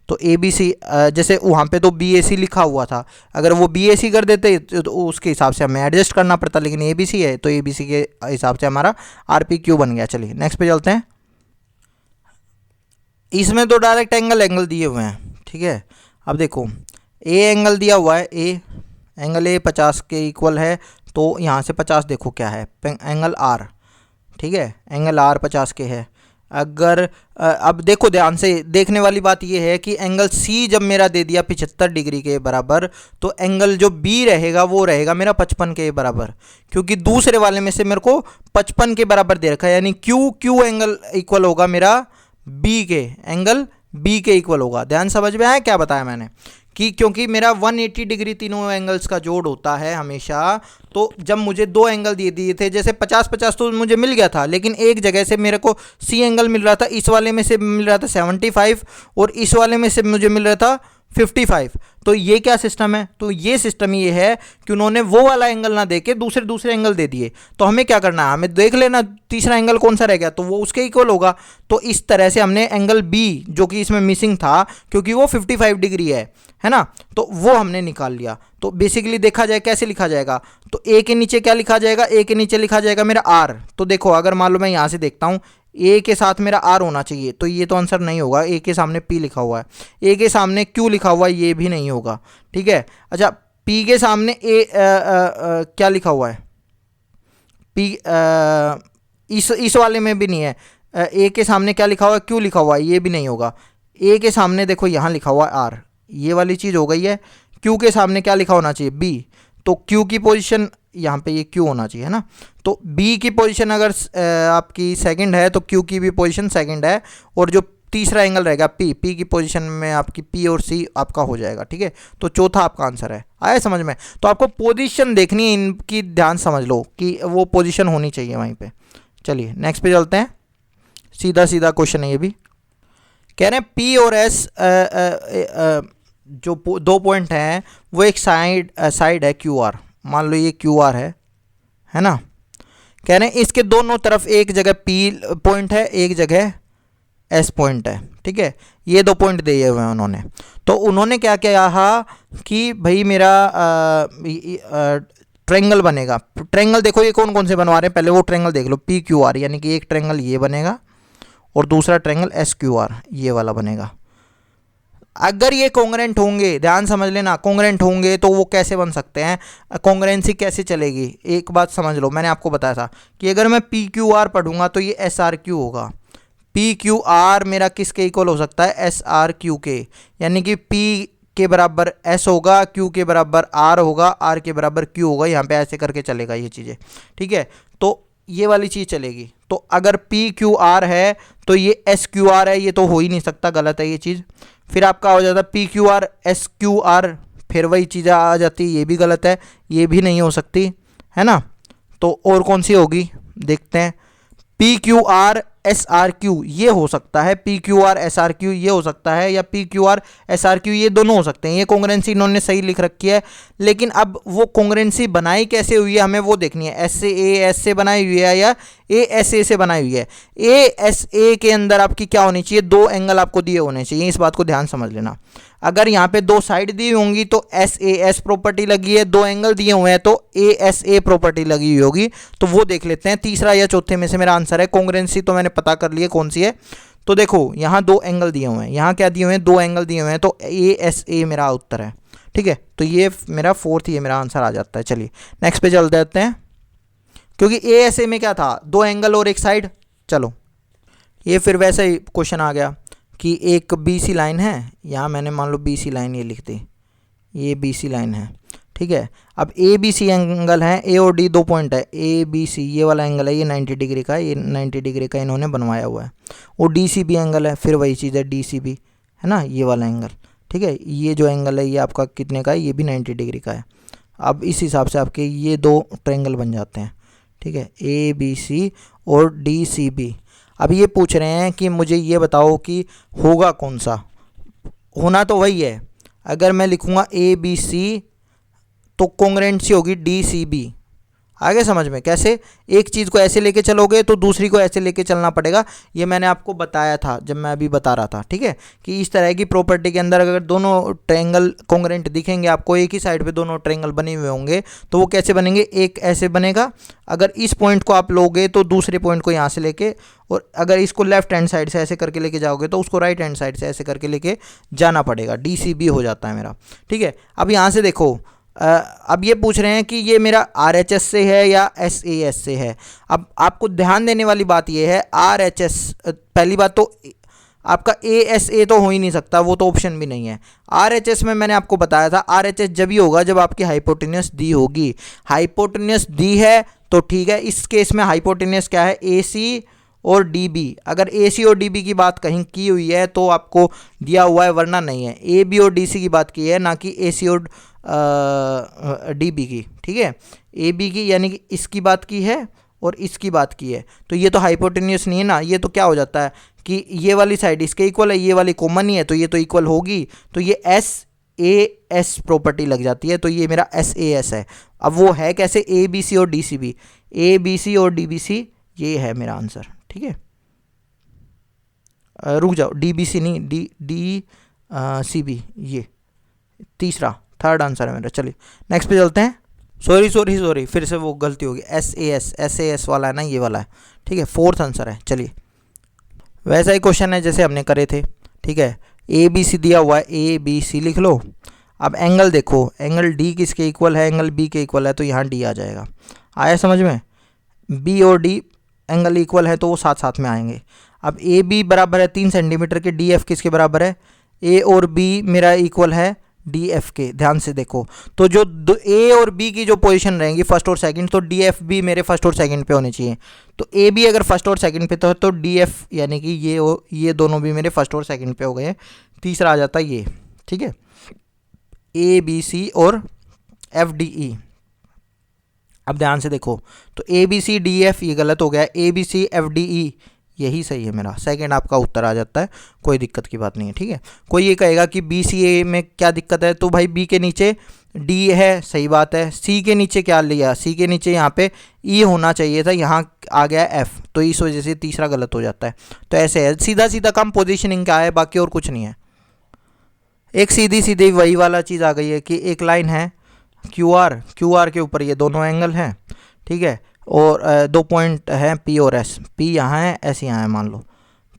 तो ए बी सी, जैसे वहाँ पे तो बी ए सी लिखा हुआ था, अगर वो बी ए सी कर देते तो उसके हिसाब से हमें एडजस्ट करना पड़ता, लेकिन ए बी सी है तो ए बी सी के हिसाब से हमारा आर पी क्यू बन गया। चलिए नेक्स्ट पे चलते हैं। इसमें तो डायरेक्ट एंगल दिए हुए हैं, ठीक है। अब देखो ए एंगल दिया हुआ है, एंगल ए 50 के इक्वल है, तो यहाँ से 50 देखो क्या है, एंगल आर, ठीक है, एंगल आर 50 के है। अगर अब देखो ध्यान से, देखने वाली बात ये है कि एंगल सी जब मेरा दे दिया 75 डिग्री के बराबर, तो एंगल जो बी रहेगा वो रहेगा मेरा 55 के बराबर, क्योंकि दूसरे वाले में से मेरे को 55 के बराबर दे रखा है, यानी क्यू एंगल इक्वल होगा मेरा बी के, एंगल बी के इक्वल होगा। ध्यान समझ में आया क्या बताया मैंने? कि क्योंकि मेरा 180 डिग्री तीनों एंगल्स का जोड़ होता है हमेशा। तो जब मुझे दो एंगल दे दिए थे, जैसे 50-50 तो मुझे मिल गया था, लेकिन एक जगह से मेरे को सी एंगल मिल रहा था, इस वाले में से मिल रहा था 75 और इस वाले में से मुझे मिल रहा था 55। तो ये क्या सिस्टम है? तो ये सिस्टम ये है कि उन्होंने वो वाला एंगल ना देके दूसरे एंगल दे दिए। तो हमें क्या करना है, हमें देख लेना तीसरा एंगल कौन सा रह गया, तो वो उसके इक्वल होगा। तो इस तरह से हमने एंगल बी, जो कि इसमें मिसिंग था क्योंकि वो 55 डिग्री है ना, तो वो हमने निकाल लिया। तो बेसिकली देखा जाए कैसे लिखा जाएगा, तो ए के नीचे क्या लिखा जाएगा? ए के नीचे लिखा जाएगा मेरा आर। तो देखो अगर मान लो मैं यहाँ से देखता हूँ, ए के साथ मेरा आर होना चाहिए, तो ये तो आंसर नहीं होगा। ए के सामने पी लिखा हुआ है, ए के सामने क्यू लिखा हुआ है, ये भी नहीं होगा, ठीक है। अच्छा, पी के सामने क्या लिखा हुआ है? पी इस वाले में भी नहीं है। ए के सामने क्या लिखा हुआ है? क्यू लिखा हुआ है, ये भी नहीं होगा। ए के सामने देखो यहाँ लिखा हुआ है आर, ये वाली चीज़ हो गई है। क्यू के सामने क्या लिखा होना चाहिए? बी। तो क्यू की पोजीशन यहाँ पे ये क्यू होना चाहिए, है ना। तो बी की पोजीशन अगर आपकी सेकंड है तो क्यू की भी पोजीशन सेकंड है, और जो तीसरा एंगल रहेगा पी की पोजीशन में आपकी पी और सी आपका हो जाएगा, ठीक है। तो चौथा आपका आंसर है। आया समझ में? तो आपको पोजीशन देखनी है इनकी, ध्यान समझ लो कि वो पोजीशन होनी चाहिए वहीं पे। चलिए नेक्स्ट पे चलते हैं, सीधा सीधा क्वेश्चन है ये भी। कह रहे हैं पी और एस जो दो पॉइंट हैं वो एक साइड है क्यू आर। मान लो ये क्यू आर है ना। कह रहे हैं इसके दोनों तरफ एक जगह पी पॉइंट है, एक जगह एस पॉइंट है, ठीक है। ये दो पॉइंट दिए हुए हैं उन्होंने। तो उन्होंने क्या कहा कि भाई मेरा ट्रायंगल बनेगा। ट्रायंगल देखो ये कौन कौन से बनवा रहे हैं, पहले वो ट्रायंगल देख लो। पी क्यू आर, यानी कि एक ट्रायंगल ये बनेगा और दूसरा ट्रायंगल एस क्यू आर ये वाला बनेगा। अगर ये कॉन्ग्रेंट होंगे, ध्यान समझ लेना, कॉन्ग्रेंट होंगे तो वो कैसे बन सकते हैं, कॉन्ग्रेंसी कैसे चलेगी। एक बात समझ लो, मैंने आपको बताया था कि अगर मैं पी क्यू आर पढ़ूंगा तो ये एस आर क्यू होगा। पी क्यू आर मेरा किसके इक्वल हो सकता है? एस आर क्यू के, यानी कि पी के बराबर एस होगा, क्यू के बराबर आर होगा, आर के बराबर क्यू होगा। यहाँ पे ऐसे करके चलेगा ये चीज़ें, ठीक है। तो ये वाली चीज़ चलेगी। तो अगर पी क्यू आर है तो ये एस क्यू आर है, ये तो हो ही नहीं सकता, गलत है ये चीज़। फिर आपका हो जाता P Q R S Q R, फिर वही चीज़ आ जाती, ये भी गलत है, ये भी नहीं हो सकती, है ना। तो और कौन सी होगी देखते हैं। P Q R S R Q ये हो सकता है, P Q R S R Q ये हो सकता है, या P Q R S R Q ये दोनों हो सकते हैं। ये कॉन्ग्रेंसी इन्होंने सही लिख रखी है, लेकिन अब वो कॉन्ग्रेंसी बनाई कैसे हुई है हमें वो देखनी है। एस से बनाई हुई है या ए से बनाई हुई है। ए के अंदर आपकी क्या होनी चाहिए? दो एंगल आपको दिए होने चाहिए, इस बात को ध्यान समझ लेना। अगर यहाँ पे दो साइड दी होंगी तो एस प्रॉपर्टी लगी है, दो एंगल दिए हुए हैं तो ए प्रॉपर्टी लगी हुई होगी। तो वो देख लेते हैं, तीसरा या चौथे में से मेरा आंसर है। कॉन्ग्रेंसी तो मैंने पता कर लिया कौन सी है। तो देखो यहाँ दो एंगल दिए हुए हैं, यहाँ क्या दिए हुए हैं? दो एंगल दिए हुए हैं, तो ए मेरा उत्तर है, ठीक है। तो ये मेरा फोर्थ, ये मेरा आंसर आ जाता है। चलिए नेक्स्ट पे चल देते हैं, क्योंकि ए में क्या था? दो एंगल और एक साइड। चलो ये फिर वैसे ही क्वेश्चन आ गया कि एक बी सी लाइन है, यहाँ मैंने मान लो बी सी लाइन ये लिख दी, ये बी सी लाइन है, ठीक है। अब ए बी सी एंगल है, ए और डी 2 पॉइंट है, ए बी सी ये वाला एंगल है, ये 90 डिग्री का है, ये 90 डिग्री का इन्होंने बनवाया हुआ है। और डी सी बी एंगल है, फिर वही चीज़ है, डी सी बी है ना, ये वाला एंगल, ठीक है। ये जो एंगल है ये आपका कितने का है, ये भी 90 डिग्री का है। अब इस हिसाब से आपके ये दो ट्रायंगल बन जाते हैं, ठीक है, ए बी सी और डी सी बी। अब ये पूछ रहे हैं कि मुझे ये बताओ कि होगा कौन सा, होना तो वही है। अगर मैं लिखूँगा ए बी सी तो कॉन्ग्रुएंट होगी डी सी बी। आगे समझ में कैसे, एक चीज़ को ऐसे लेके चलोगे तो दूसरी को ऐसे लेके चलना पड़ेगा। ये मैंने आपको बताया था जब मैं अभी बता रहा था, ठीक है, कि इस तरह की प्रॉपर्टी के अंदर अगर दोनों ट्रायंगल कॉन्ग्रुएंट दिखेंगे आपको, एक ही साइड पे दोनों ट्रायंगल बने हुए होंगे, तो वो कैसे बनेंगे, एक ऐसे बनेगा, अगर इस पॉइंट को आप लोगे तो दूसरे पॉइंट को यहाँ से लेके, और अगर इसको लेफ्ट हैंड साइड से ऐसे करके लेके जाओगे तो उसको राइट हैंड साइड से ऐसे करके लेके जाना पड़ेगा। डी सी बी हो जाता है मेरा, ठीक है। अब यहाँ से देखो, अब ये पूछ रहे हैं कि ये मेरा आर एच एस से है या एस ए एस से है। अब आपको ध्यान देने वाली बात ये है, आर एच एस, पहली बात तो आपका ए एस ए तो हो ही नहीं सकता, वो तो ऑप्शन भी नहीं है। आर एच एस में मैंने आपको बताया था, आर एच एस जब ही होगा जब आपकी हाइपोटेन्यूस दी होगी। हाइपोटेन्यूस दी है तो ठीक है, इस केस में हाइपोटेन्यूस क्या है, ए सी और डी बी। अगर ए सी और डी बी की बात कहीं की हुई है तो आपको दिया हुआ है, वरना नहीं है। ए बी और डी सी की बात की है, ना कि ए सी और डी बी की, ठीक है। ए बी की यानी कि इसकी बात की है और इसकी बात की है, तो ये तो हाइपोटेन्यूस नहीं है ना। ये तो क्या हो जाता है कि ये वाली साइड इसके इक्वल है, ये वाली कॉमन ही है, तो ये तो इक्वल होगी, तो ये एस ए एस प्रॉपर्टी लग जाती है, तो ये मेरा एस ए एस है। अब वो है कैसे, ए बी सी और D C B, A B C और डी बी सी, ये है मेरा आंसर, ठीक है। रुक जाओ, डी बी सी नहीं, डी डी सी बी, ये तीसरा थर्ड आंसर है मेरा। चलिए नेक्स्ट पे चलते हैं। सॉरी फिर से वो गलती होगी, एस ए एस वाला है ना, ये वाला है, ठीक है, फोर्थ आंसर है। चलिए वैसा ही क्वेश्चन है जैसे हमने करे थे, ठीक है। ए बी सी दिया हुआ है, ए बी सी लिख लो। अब एंगल देखो, एंगल डी किसके इक्वल है, एंगल बी के इक्वल है, तो यहाँ डी आ जाएगा। आया समझ में, बी और डी एंगल इक्वल है तो वो साथ साथ में आएंगे। अब ए बी बराबर है 3 सेंटीमीटर के, डी एफ किसके बराबर है, ए और बी मेरा इक्वल है डी एफ के। ध्यान से देखो, तो जो ए और बी की जो पोजीशन रहेंगी फर्स्ट और सेकंड, तो डी एफ भी मेरे फर्स्ट और सेकंड पे होने चाहिए। तो ए बी अगर फर्स्ट और सेकंड पे तो डी एफ यानी कि ये दोनों भी मेरे फर्स्ट और सेकंड पे हो गए। तीसरा आ जाता है ये, ठीक है, ए बी सी और एफ डी ई। अब ध्यान से देखो, तो A B C D F ये गलत हो गया, A B C F D E यही सही है मेरा। सेकंड आपका उत्तर आ जाता है, कोई दिक्कत की बात नहीं है, ठीक है। कोई ये कहेगा कि बी सी ए में क्या दिक्कत है, तो भाई बी के नीचे डी है, सही बात है। सी के नीचे क्या लिया, सी के नीचे यहाँ पे ई होना चाहिए था, यहाँ आ गया एफ, तो इस वजह से तीसरा गलत हो जाता है। तो ऐसे है, सीधा सीधा कम पोजिशनिंग का है, बाकी और कुछ नहीं है। एक सीधी सीधी वही वाला चीज़ आ गई है कि एक लाइन है क्यू आर के ऊपर ये दोनों एंगल हैं, ठीक है, और 2 पॉइंट हैं पी और एस, पी यहाँ है, एस यहाँ है मान लो,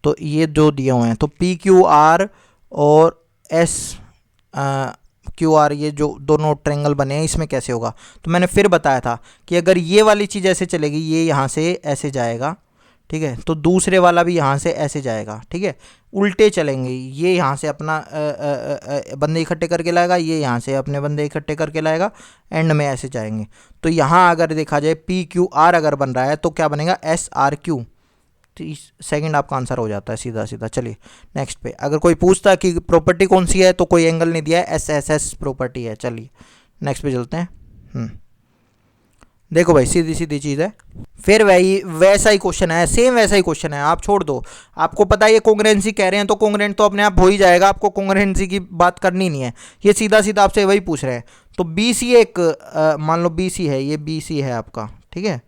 तो ये जो दिए हुए हैं, तो पी क्यू आर और एस क्यू आर ये जो दोनों ट्रायंगल बने हैं, इसमें कैसे होगा। तो मैंने फिर बताया था कि अगर ये वाली चीज़ ऐसे चलेगी, ये यहाँ से ऐसे जाएगा, ठीक है, तो दूसरे वाला भी यहाँ से ऐसे जाएगा, ठीक है, उल्टे चलेंगे। ये यहाँ से अपना बंदे इकट्ठे करके लाएगा, ये यहाँ से अपने बंदे इकट्ठे करके लाएगा, एंड में ऐसे जाएंगे। तो यहाँ अगर देखा जाए पी क्यू आर अगर बन रहा है तो क्या बनेगा, एस आर क्यू। तो सेकंड आपका आंसर हो जाता है सीधा सीधा। चलिए नेक्स्ट पे, अगर कोई पूछता कि प्रॉपर्टी कौन सी है तो कोई एंगल नहीं दिया है, एस एस एस प्रॉपर्टी है। चलिए नेक्स्ट पे चलते हैं। देखो भाई सीधी सीधी चीज़ है, फिर वैसा ही क्वेश्चन है, सेम वैसा ही क्वेश्चन है, आप छोड़ दो। आपको पता है ये कॉन्ग्रुएंसी कह रहे हैं तो कॉन्ग्रुएंट तो अपने आप हो ही जाएगा, आपको कॉन्ग्रुएंसी की बात करनी नहीं है, ये सीधा सीधा आपसे वही पूछ रहे हैं। तो बी सी एक मान लो बी सी है, ये बी सी है आपका, ठीक है,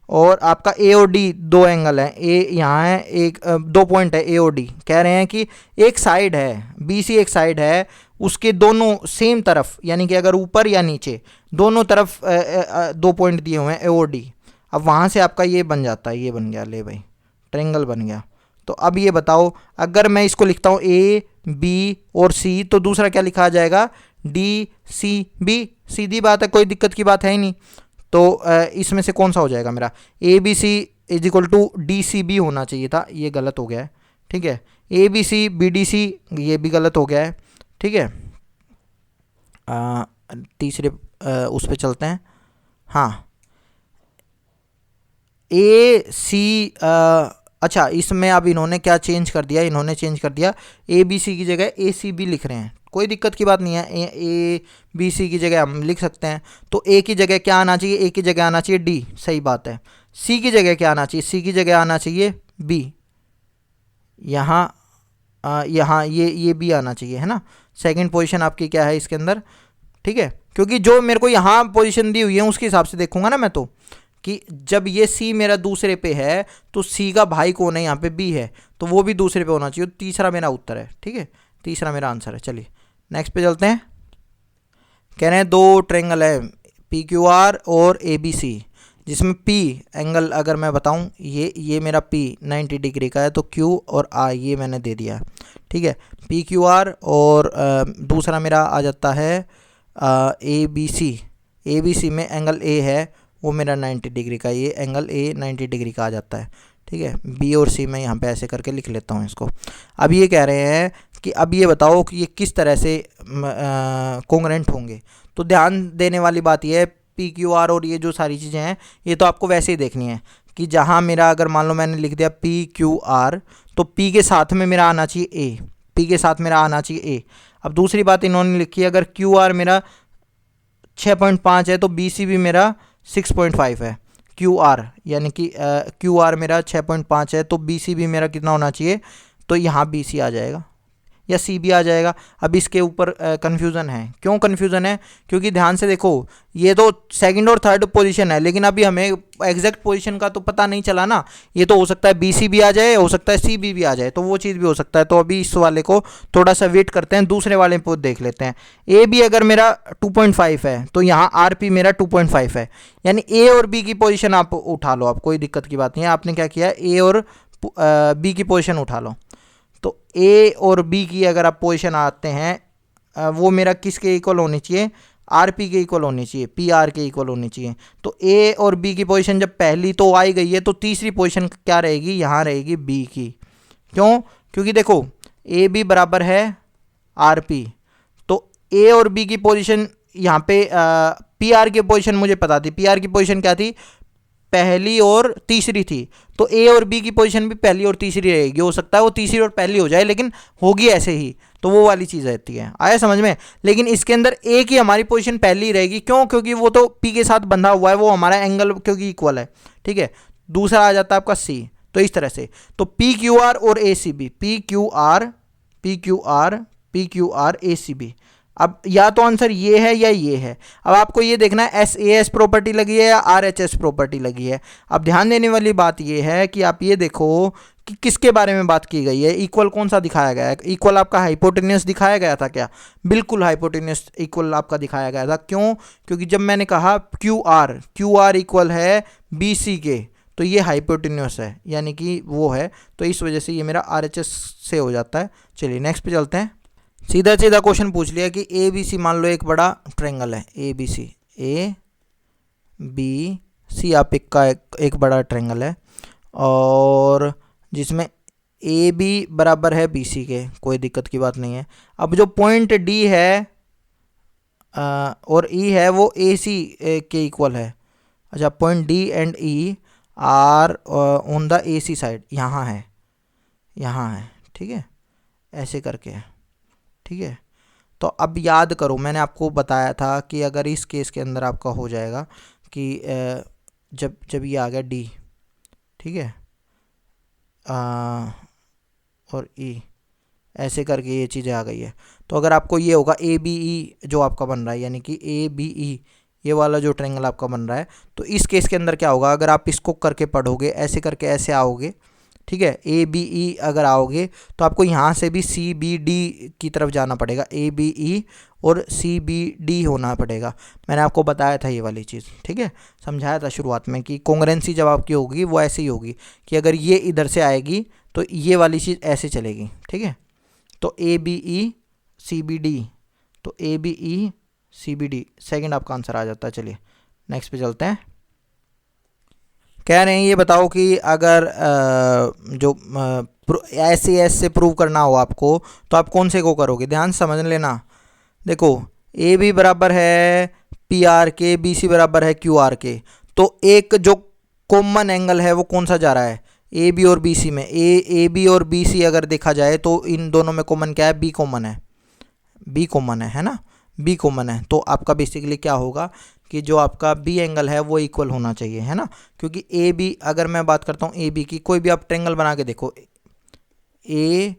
और आपका ए और डी दो एंगल हैं, ए यहाँ है, एक 2 पॉइंट है ए और डी। कह रहे हैं कि एक साइड है, बी सी एक साइड है, उसके दोनों सेम तरफ, यानी कि अगर ऊपर या नीचे दोनों तरफ 2 पॉइंट दिए हुए हैं ए और डी। अब वहाँ से आपका ये बन जाता है, ये बन गया, ले भाई ट्रायंगल बन गया। तो अब ये बताओ, अगर मैं इसको लिखता हूँ ए बी और सी, तो दूसरा क्या लिखा जाएगा, डी सी बी। सीधी बात है, कोई दिक्कत की बात है ही नहीं। तो इसमें से कौन सा हो जाएगा मेरा, A B C is equal to D C B होना चाहिए था, ये गलत हो गया है, ठीक है। A B C B D C ये भी गलत हो गया है, ठीक है। तीसरे उस पे चलते हैं। हाँ, ए सी, अच्छा इसमें अब इन्होंने क्या चेंज कर दिया, इन्होंने चेंज कर दिया ए बी सी की जगह ए सी बी लिख रहे हैं। कोई दिक्कत की बात नहीं है, ए बी सी की जगह हम लिख सकते हैं। तो ए की जगह क्या आना चाहिए, ए की जगह आना चाहिए डी, सही बात है। सी की जगह क्या आना चाहिए, सी की जगह आना चाहिए बी। यहाँ यहाँ ये बी आना चाहिए, है ना। सेकंड पोजीशन आपकी क्या है इसके अंदर, ठीक है, क्योंकि जो मेरे को यहाँ पोजीशन दी हुई है उसके हिसाब से देखूंगा ना मैं, तो कि जब ये सी मेरा दूसरे पे है तो सी का भाई कौन है, यहाँ पे बी है, तो वो भी दूसरे पे होना चाहिए। तीसरा मेरा उत्तर है, ठीक है, तीसरा मेरा आंसर है। चलिए नेक्स्ट पे चलते हैं। कह रहे हैं दो ट्रेंगल है पी क्यू आर और ए बी सी, जिसमें पी एंगल अगर मैं बताऊं, ये मेरा पी 90 डिग्री का है, तो क्यू और आर ये मैंने दे दिया, ठीक है, पी क्यू आर। और दूसरा मेरा आ जाता है A B C. A B सी में एंगल ए है वो मेरा 90 डिग्री का, ये एंगल ए 90 डिग्री का आ जाता है, ठीक है। बी और सी मैं यहाँ पे ऐसे करके लिख लेता हूँ इसको। अब ये कह रहे हैं कि अब ये बताओ कि ये किस तरह से कोंग्रेंट होंगे। तो ध्यान देने वाली बात ये है, पी क्यू आर और ये जो सारी चीज़ें हैं ये तो आपको वैसे ही देखनी है कि जहाँ मेरा अगर मान लो मैंने लिख दिया पी क्यू आर, तो पी के साथ में मेरा आना चाहिए ए, पी के साथ मेरा आना चाहिए ए। अब दूसरी बात इन्होंने लिखी है, अगर क्यू आर मेरा 6.5 है तो बी सी भी मेरा 6.5 है। क्यू आर यानी कि क्यू आर मेरा 6.5 है तो बी सी भी मेरा कितना होना चाहिए, तो यहाँ बी सी आ जाएगा या सी भी आ जाएगा। अब इसके ऊपर कन्फ्यूज़न है। क्यों कन्फ्यूज़न है, क्योंकि ध्यान से देखो ये तो सेकंड और थर्ड पोजीशन है, लेकिन अभी हमें एग्जैक्ट पोजीशन का तो पता नहीं चला ना। ये तो हो सकता है बी सी भी आ जाए, हो सकता है सी भी आ जाए, तो वो चीज़ भी हो सकता है। तो अभी इस वाले को थोड़ा सा वेट करते हैं, दूसरे वाले को देख लेते हैं। ए बी अगर मेरा 2.5 है तो यहाँ आर पी मेरा 2.5 है, यानी ए और बी की पोजिशन आप उठा लो, आप कोई दिक्कत की बात नहीं है। आपने क्या किया, ए और बी की पोजिशन उठा लो। तो ए और बी की अगर आप पोजीशन आते हैं वो मेरा किसके इक्वल होनी चाहिए, आर पी के इक्वल होनी चाहिए, पी आर के इक्वल होनी चाहिए। तो ए और बी की पोजीशन जब पहली तो आई गई है, तो तीसरी पोजीशन क्या रहेगी, यहाँ रहेगी बी की। क्यों, क्योंकि देखो ए बी बराबर है आर पी, तो ए और बी की पोजीशन यहाँ पे पी आर की पोजीशन मुझे पता थी, पी आर की पोजीशन क्या थी, पहली और तीसरी थी। तो ए और बी की पोजीशन भी पहली और तीसरी रहेगी, हो सकता है वो तीसरी और पहली हो जाए, लेकिन होगी ऐसे ही, तो वो वाली चीज़ रहती है। आया समझ में। लेकिन इसके अंदर ए की हमारी पोजीशन पहली रहेगी, क्यों, क्योंकि वो तो पी के साथ बंधा हुआ है, वो हमारा एंगल क्योंकि इक्वल है, ठीक है। दूसरा आ जाता है आपका सी। तो इस तरह से तो पी क्यू आर और A C B, P Q R P Q R P Q R A C B. अब या तो आंसर ये है या ये है। अब आपको ये देखना है एस ए एस प्रॉपर्टी लगी है या आर एच एस प्रॉपर्टी लगी है। अब ध्यान देने वाली बात ये है कि आप ये देखो कि किसके बारे में बात की गई है। इक्वल कौन सा दिखाया गया है, इक्वल आपका हाइपोटेन्यूस दिखाया गया था क्या, बिल्कुल हाइपोटेन्यूस इक्वल आपका दिखाया गया था। क्यों, क्योंकि जब मैंने कहा क्यू आर इक्वल है बी सी के, तो ये हाइपोटेन्यूस है, यानी कि वो है, तो इस वजह से ये मेरा आर एच एस से हो जाता है। चलिए नेक्स्ट पे चलते हैं। सीधा सीधा क्वेश्चन पूछ लिया कि ए बी सी मान लो एक बड़ा ट्रायंगल है, ए बी सी आप एक बड़ा ट्रायंगल है, और जिसमें ए बी बराबर है बी सी के, कोई दिक्कत की बात नहीं है। अब जो पॉइंट डी है और ई है वो ए सी के इक्वल है। अच्छा, point D and E are on the A C side, यहाँ है, ठीक है, ऐसे करके है, ठीक है। तो अब याद करो, मैंने आपको बताया था कि अगर इस केस के अंदर आपका हो जाएगा कि जब ये आ गया डी, ठीक है, और ई, ऐसे करके ये चीज़ें आ गई है, तो अगर आपको ये होगा ए बी ई जो आपका बन रहा है, यानी कि ए बी ई ये वाला जो ट्रायंगल आपका बन रहा है, तो इस केस के अंदर क्या होगा, अगर आप इसको करके पढ़ोगे, ऐसे करके ऐसे आओगे, ठीक है, ए बी ई अगर आओगे तो आपको यहाँ से भी सी बी डी की तरफ जाना पड़ेगा, ए बी ई और सी बी डी होना पड़ेगा। मैंने आपको बताया था ये वाली चीज़, ठीक है, समझाया था शुरुआत में कि कॉन्ग्रुएंसी जब आपकी होगी वो ऐसे ही होगी कि अगर ये इधर से आएगी तो ये वाली चीज़ ऐसे चलेगी, ठीक है। तो A B E C B D, तो A B E C B D second आपका आंसर आ जाता है। चलिए नेक्स्ट पे चलते हैं। कह रहे हैं ये बताओ कि अगर जो एस से प्रूव करना हो आपको, तो आप कौन से को करोगे। ध्यान समझ लेना, देखो ए बी बराबर है पी आर के, बी सी बराबर है क्यू आर के। तो एक जो कॉमन एंगल है वो कौन सा जा रहा है, ए बी और बी सी में। ए बी और बी सी अगर देखा जाए तो इन दोनों में कॉमन क्या है, बी कॉमन है, बी कॉमन है ना, बी कॉमन है। तो आपका बेसिकली क्या होगा कि जो आपका बी एंगल है वो इक्वल होना चाहिए, है ना, क्योंकि ए बी, अगर मैं बात करता हूँ ए बी की, कोई भी आप ट्रायंगल बना के देखो, ए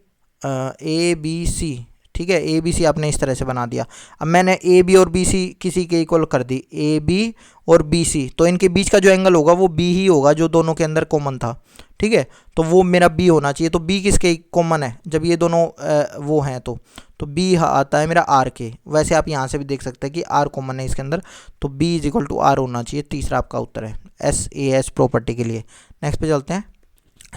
बी सी, ठीक है, ए बी सी आपने इस तरह से बना दिया। अब मैंने ए बी और बी सी किसी के इक्वल कर दी, ए बी और बी सी, तो इनके बीच का जो एंगल होगा वो बी ही होगा, जो दोनों के अंदर कॉमन था, ठीक है। तो वो मेरा बी होना चाहिए। तो बी किसके कॉमन है, जब ये दोनों वो हैं तो बी आता है मेरा आर के। वैसे आप यहाँ से भी देख सकते हैं कि आर कॉमन है इसके अंदर, तो B is equal to R होना चाहिए। तीसरा आपका उत्तर है एस ए एस प्रॉपर्टी के लिए। नेक्स्ट पे चलते हैं।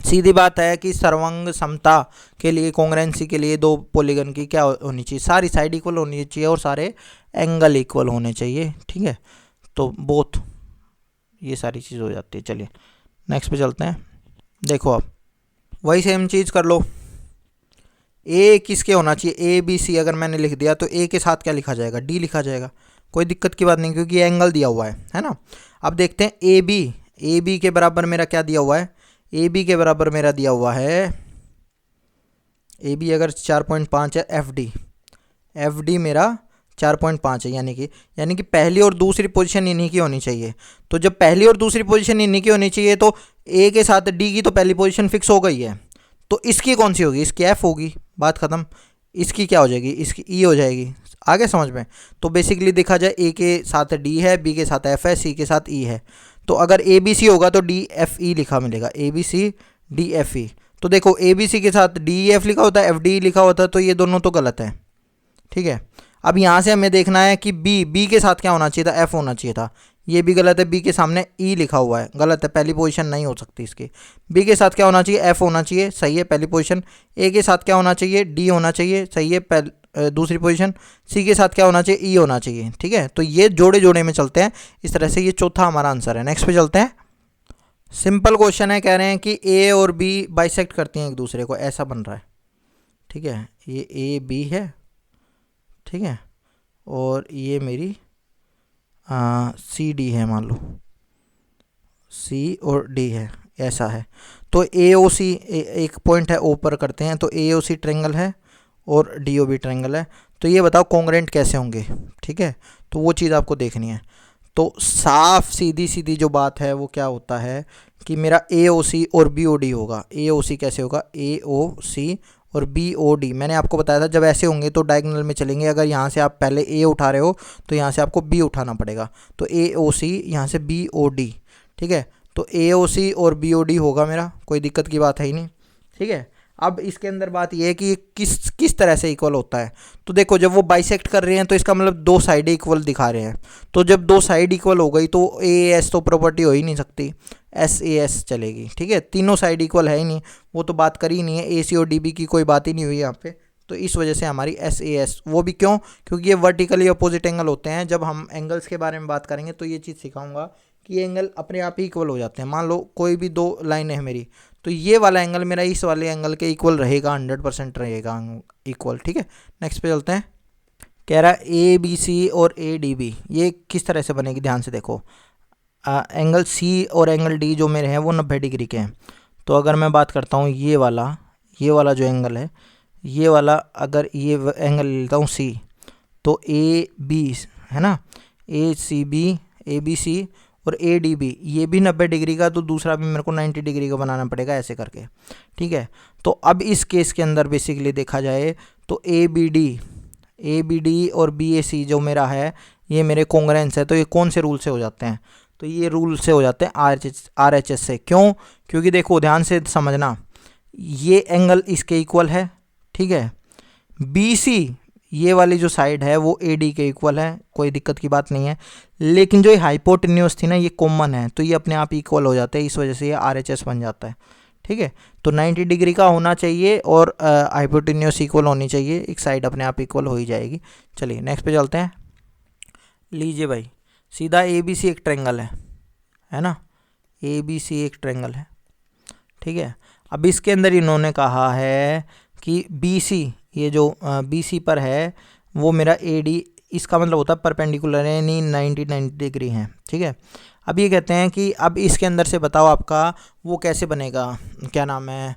सीधी बात है कि सर्वांग समता के लिए, कॉन्ग्रुएंसी के लिए दो पॉलीगन की क्या होनी चाहिए, सारी साइड इक्वल होनी चाहिए और सारे एंगल इक्वल होने चाहिए, ठीक है। तो बोथ ये सारी चीज़ हो जाती है। चलिए नेक्स्ट पे चलते हैं। देखो आप वही सेम चीज़ कर लो। ए किसके होना चाहिए, ए बी सी अगर मैंने लिख दिया तो ए के साथ क्या लिखा जाएगा, डी लिखा जाएगा, कोई दिक्कत की बात नहीं, क्योंकि ये एंगल दिया हुआ है ना। अब देखते हैं ए बी के बराबर मेरा क्या दिया हुआ है, ए बी के बराबर मेरा दिया हुआ है, ए बी अगर 4.5 है, एफ डी मेरा 4.5 है, यानी कि पहली और दूसरी पोजीशन इन्हीं की होनी चाहिए। तो जब पहली और दूसरी पोजीशन इन्हीं की होनी चाहिए तो ए के साथ डी की तो पहली पोजीशन फिक्स हो गई है, तो इसकी कौन सी होगी, इसकी एफ होगी, बात खत्म। इसकी क्या हो जाएगी, इसकी ई हो जाएगी। आगे समझ में। तो बेसिकली देखा जाए ए के साथ डी है, बी के साथ एफ है, सी के साथ ई है। तो अगर ए बी सी होगा तो डी एफ ई लिखा मिलेगा, A B C D F E. तो देखो ए बी सी के साथ डी एफ लिखा होता है, एफ डी लिखा होता है, तो ये दोनों तो गलत है, ठीक है। अब यहाँ से हमें देखना है कि बी के साथ क्या होना चाहिए था, एफ होना चाहिए था, ये भी गलत है, बी के सामने ई लिखा हुआ है, गलत है, पहली पोजीशन नहीं हो सकती इसकी। बी के साथ क्या होना चाहिए, एफ होना चाहिए, सही है, पहली पोजीशन। ए के साथ क्या होना चाहिए, डी होना चाहिए, सही है, दूसरी पोजीशन। सी के साथ क्या होना चाहिए, ई होना चाहिए, ठीक है। तो ये जोड़े जोड़े में चलते हैं इस तरह से, ये चौथा हमारा आंसर है। नेक्स्ट पे चलते हैं। सिंपल क्वेश्चन है, कह रहे हैं कि ए और बी बाइसेक्ट करती हैं एक दूसरे को, ऐसा बन रहा है, ठीक है। ये ए बी है, ठीक है, और ये मेरी सी डी है, मान लो सी और डी है, ऐसा है। तो ए ओ सी एक पॉइंट है, ओ पर करते हैं, तो ए ओ सी ट्रायंगल है और डी ओ बी ट्रायंगल है। तो ये बताओ कॉन्ग्रुएंट कैसे होंगे, ठीक है। तो वो चीज़ आपको देखनी है। तो साफ सीधी सीधी जो बात है वो क्या होता है कि मेरा ए ओ सी और बी ओ डी होगा। ए ओ सी कैसे होगा, ए ओ सी और बी ओ डी, मैंने आपको बताया था जब ऐसे होंगे तो डायगोनल में चलेंगे। अगर यहाँ से आप पहले ए उठा रहे हो तो यहाँ से आपको बी उठाना पड़ेगा। तो ए ओ सी यहाँ से बी ओ डी, ठीक है। तो ए ओ सी और बी ओ डी होगा मेरा, कोई दिक्कत की बात है ही नहीं, ठीक है। अब इसके अंदर बात यह है कि किस तरह से इक्वल होता है। तो देखो जब वो बाइसेक्ट कर रहे हैं तो इसका मतलब दो साइड इक्वल दिखा रहे हैं। तो जब दो साइड इक्वल हो गई तो ए एस तो प्रॉपर्टी हो ही नहीं सकती, एस ए एस चलेगी, ठीक है। तीनों साइड इक्वल है ही नहीं, वो तो बात करी ही नहीं है, ए सी और डी बी की कोई बात ही नहीं हुई यहाँ पे। तो इस वजह से हमारी एस ए एस, वो भी क्यों, क्योंकि ये वर्टिकली अपोजिट एंगल होते हैं। जब हम एंगल्स के बारे में बात करेंगे तो ये चीज़ सिखाऊंगा कि ये एंगल अपने आप ही इक्वल हो जाते हैं। मान लो कोई भी दो लाइनें हैं मेरी, तो ये वाला एंगल मेरा इस वाले एंगल के इक्वल रहेगा, 100% रहेगा इक्वल, ठीक है। नेक्स्ट पे चलते हैं। कह रहा है ए बी सी और ए डी बी, ये किस तरह से बनेगी, ध्यान से देखो। एंगल सी और एंगल डी जो मेरे हैं वो 90 डिग्री के हैं। तो अगर मैं बात करता हूँ ये वाला जो एंगल है, ये वाला अगर ये एंगल लेता हूँ सी, तो ए बी है ना, ए C B, A B C और ए डी बी, ये भी 90 डिग्री का, तो दूसरा भी मेरे को 90 डिग्री का बनाना पड़ेगा ऐसे करके, ठीक है। तो अब इस केस के अंदर बेसिकली देखा जाए तो ए बी डी और बी ए सी जो मेरा है ये मेरे कॉन्ग्रुएंस है। तो ये कौन से रूल से हो जाते हैं, तो ये रूल से हो जाते हैं आर एच एस से। क्यों, क्योंकि देखो ध्यान से समझना, ये एंगल इसके इक्वल है, ठीक है। बी सी ये वाली जो साइड है वो ए डी के इक्वल है, कोई दिक्कत की बात नहीं है। लेकिन जो ये हाइपोटेन्यूज थी ना, ये कॉमन है, तो ये अपने आप इक्वल हो जाते हैं, इस वजह से ये आर एच एस बन जाता है, ठीक है। तो 90 डिग्री का होना चाहिए और हाइपोटेन्यूज इक्वल होनी चाहिए, एक साइड अपने आप इक्वल हो ही जाएगी। चलिए नेक्स्ट पे चलते हैं। लीजिए भाई, सीधा ए बी सी एक ट्रायंगल है ना, ए बी सी एक ट्रायंगल है, ठीक है। अब इसके अंदर इन्होंने कहा है कि बी सी, ये जो बी सी पर है वो मेरा ए डी इसका मतलब होता है परपेंडिकुलर यानी 90 डिग्री है, ठीक है। अब ये कहते हैं कि अब इसके अंदर से बताओ आपका वो कैसे बनेगा, क्या नाम है,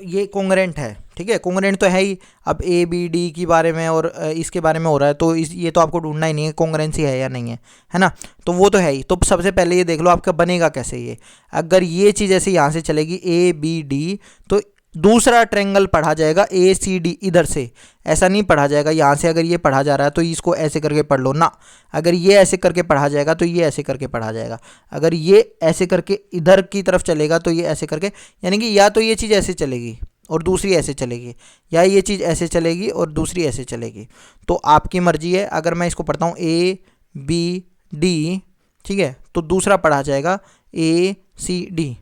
ये कोंग्रेंट है, ठीक है, कोंग्रेंट तो है ही। अब ए बी डी के बारे में और इसके बारे में हो रहा है, तो ये तो आपको ढूंढना ही नहीं है कोंग्रेंसी है या नहीं है ना, तो वो तो है ही। तो सबसे पहले ये देख लो आपका बनेगा कैसे ये। अगर ये चीज़ ऐसे यहाँ से चलेगी ए बी डी, तो दूसरा ट्रायंगल पढ़ा जाएगा ए सी डी, इधर से ऐसा नहीं पढ़ा जाएगा यहाँ से। अगर ये पढ़ा जा रहा है तो इसको ऐसे करके पढ़ लो ना, अगर ये ऐसे करके पढ़ा जाएगा तो ये ऐसे करके पढ़ा जाएगा, अगर ये ऐसे करके इधर की तरफ चलेगा तो ये ऐसे करके, यानी कि या तो ये चीज़ ऐसे चलेगी और दूसरी ऐसे चलेगी, या ये चीज़ ऐसे चलेगी और दूसरी ऐसे चलेगी। तो आपकी मर्जी है। अगर मैं इसको पढ़ता हूँ ए बी डी, ठीक है, तो दूसरा पढ़ा जाएगा ए सी डी,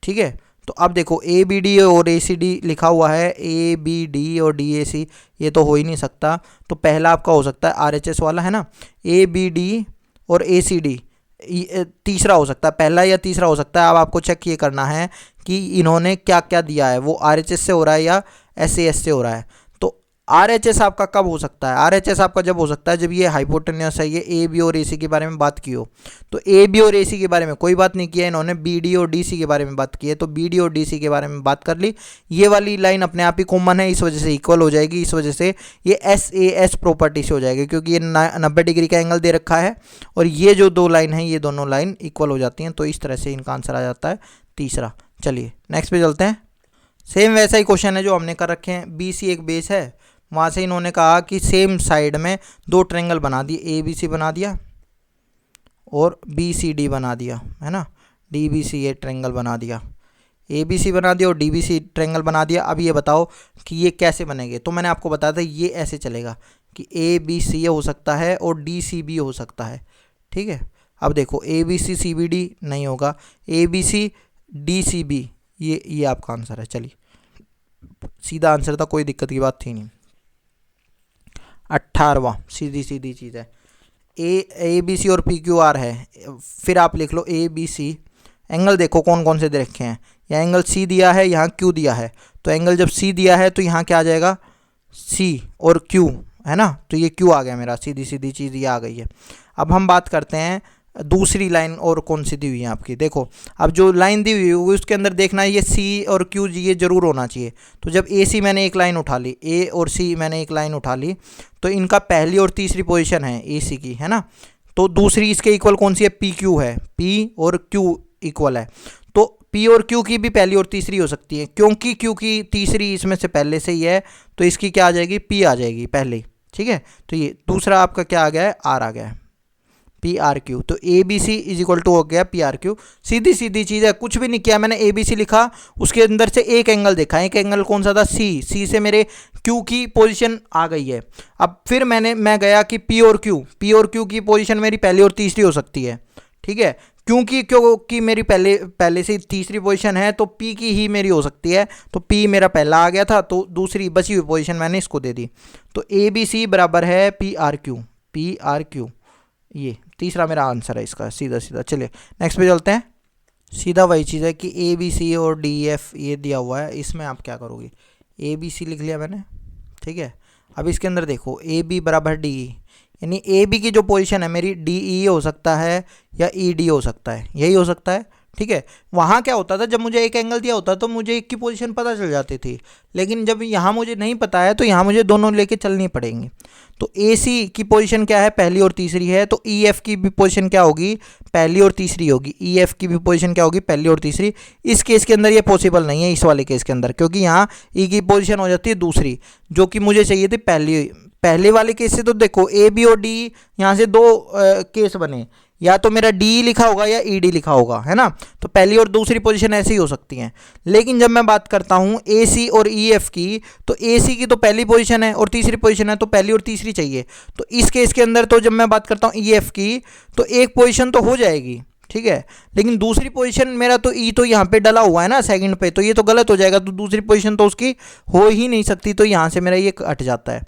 ठीक है। तो अब देखो ए बी डी और ए सी डी लिखा हुआ है, ए बी डी और डी ए सी, ये तो हो ही नहीं सकता। तो पहला आपका हो सकता है आर एच एस वाला, है ना, ए बी डी और ए सी डी। तीसरा हो सकता है, पहला या तीसरा हो सकता है। अब आपको चेक ये करना है कि इन्होंने क्या क्या दिया है, वो आर एच एस से हो रहा है या एस ए एस से हो रहा है। तो आर एच एस आपका कब हो सकता है, आर एच एस आपका जब हो सकता है जब ये हाइपोटेन्यूस है, ये ए बी और ए सी के बारे में बात की हो। तो ए बी और ए सी के बारे में कोई बात नहीं किया इन्होंने, बी डी और डी सी के बारे में बात की है, तो बी डी और डी सी के बारे में बात कर ली। ये वाली लाइन अपने आप ही कॉमन है, इस वजह से इक्वल हो जाएगी, इस वजह से ये एस ए एस प्रॉपर्टी से हो जाएगी, क्योंकि ये 90 डिग्री का एंगल दे रखा है और ये जो दो लाइन है ये दोनों लाइन इक्वल हो जाती हैं। तो इस तरह से इनका आंसर आ जाता है तीसरा। चलिए नेक्स्ट पे चलते हैं। सेम वैसा ही क्वेश्चन है जो हमने कर रखे हैं। बी सी एक बेस है, वहाँ से इन्होंने कहा कि सेम साइड में दो ट्रायंगल बना दिए, ए बी सी बना दिया और बी सी डी बना दिया, है ना, डी बी सी ये ट्रायंगल बना दिया, ए बी सी बना दिया और डी बी सी ट्रायंगल बना दिया। अब ये बताओ कि ये कैसे बनेंगे। तो मैंने आपको बताया था ये ऐसे चलेगा कि ए बी सी हो सकता है और डी सी बी हो सकता है, ठीक है। अब देखो A B C C B D नहीं होगा, A B C D C B, ये आपका आंसर है। चलिए सीधा आंसर था, कोई दिक्कत की बात थी नहीं। 18वां सीधी सीधी चीज़ है। ए बी सी और पी क्यू आर है, फिर आप लिख लो ए बी सी। एंगल देखो कौन कौन से दे रखे हैं, यहाँ एंगल सी दिया है, यहाँ क्यू दिया है। तो एंगल जब सी दिया है तो यहाँ क्या आ जाएगा, सी और क्यू, है ना, तो ये क्यू आ गया मेरा, सीधी सीधी चीज़ ये आ गई है। अब हम बात करते हैं दूसरी लाइन और कौन सी दी हुई है आपकी। देखो अब जो लाइन दी हुई होगी उसके अंदर देखना है ये सी और क्यू ये जरूर होना चाहिए। तो जब ए सी मैंने एक लाइन उठा ली, ए और सी मैंने एक लाइन उठा ली, तो इनका पहली और तीसरी पोजीशन है ए सी की, है ना। तो दूसरी इसके इक्वल कौन सी है, पी क्यू है, पी और क्यू इक्वल है। तो पी और क्यू की भी पहली और तीसरी हो सकती है, क्योंकि क्यू की तीसरी इसमें से पहले से ही है, तो इसकी क्या आ जाएगी, पी आ जाएगी पहले, ठीक है। तो ये दूसरा आपका क्या आ गया है, आर आ गया है, पी आर क्यू। तो A B C is equal to हो गया पी आर क्यू। सीधी सीधी चीज़ है, कुछ भी नहीं किया मैंने, ए बी सी लिखा, उसके अंदर से एक एंगल देखा, एक एंगल कौन सा था, सी, सी से मेरे क्यू की पोजीशन आ गई है। अब फिर मैं गया कि पी और क्यू की पोजीशन मेरी पहली और तीसरी हो सकती है, ठीक है, क्योंकि मेरी पहले से तीसरी पोजीशन है, तो पी की ही मेरी हो सकती है। तो पी मेरा पहला आ गया था, तो दूसरी बची हुई पोजीशन मैंने इसको दे दी। तो ए बी सी बराबर है पी आर क्यू, ये तीसरा मेरा आंसर है इसका, सीधा सीधा। चलिए नेक्स्ट पे चलते हैं। सीधा वही चीज़ है कि ए बी सी और डी एफ ये दिया हुआ है, इसमें आप क्या करोगे, ए बी सी लिख लिया मैंने, ठीक है। अब इसके अंदर देखो ए बी बराबर डी ई, यानी ए बी की जो पोजीशन है मेरी डी ई हो सकता है या ई डी हो सकता है, यही हो सकता है, ठीक है। वहाँ क्या होता था, जब मुझे एक एंगल दिया होता तो मुझे एक की पोजीशन पता चल जाती थी, लेकिन जब यहाँ मुझे नहीं पता है तो यहाँ मुझे दोनों लेके चलनी पड़ेंगी। तो ए सी की पोजीशन क्या है, पहली और तीसरी है, तो ई एफ की भी पोजीशन क्या होगी, पहली और तीसरी होगी, ई एफ की भी पोजीशन क्या होगी, पहली और तीसरी। इस केस के अंदर ये पॉसिबल नहीं है, इस वाले केस के अंदर, क्योंकि यहाँ ई की पोजीशन हो जाती है दूसरी, जो कि मुझे चाहिए थी पहले वाले केस से। तो देखो ए बी और डी यहाँ से दो केस बने, या तो मेरा डी लिखा होगा या ई डी लिखा होगा, है ना। तो पहली और दूसरी पोजीशन ऐसे ही हो सकती हैं। लेकिन जब मैं बात करता हूँ ए सी और ई एफ की, तो ए सी की तो पहली पोजीशन है और तीसरी पोजीशन है, तो पहली और तीसरी चाहिए। तो इस केस के अंदर तो जब मैं बात करता हूँ ई एफ की, तो एक पोजीशन तो हो जाएगी, ठीक है, लेकिन दूसरी पोजीशन मेरा तो ई तो यहाँ पे डला हुआ है ना सेकंड पे, तो ये तो गलत हो जाएगा, तो दूसरी पोजीशन तो उसकी हो ही नहीं सकती, तो यहाँ से मेरा ये हट जाता है,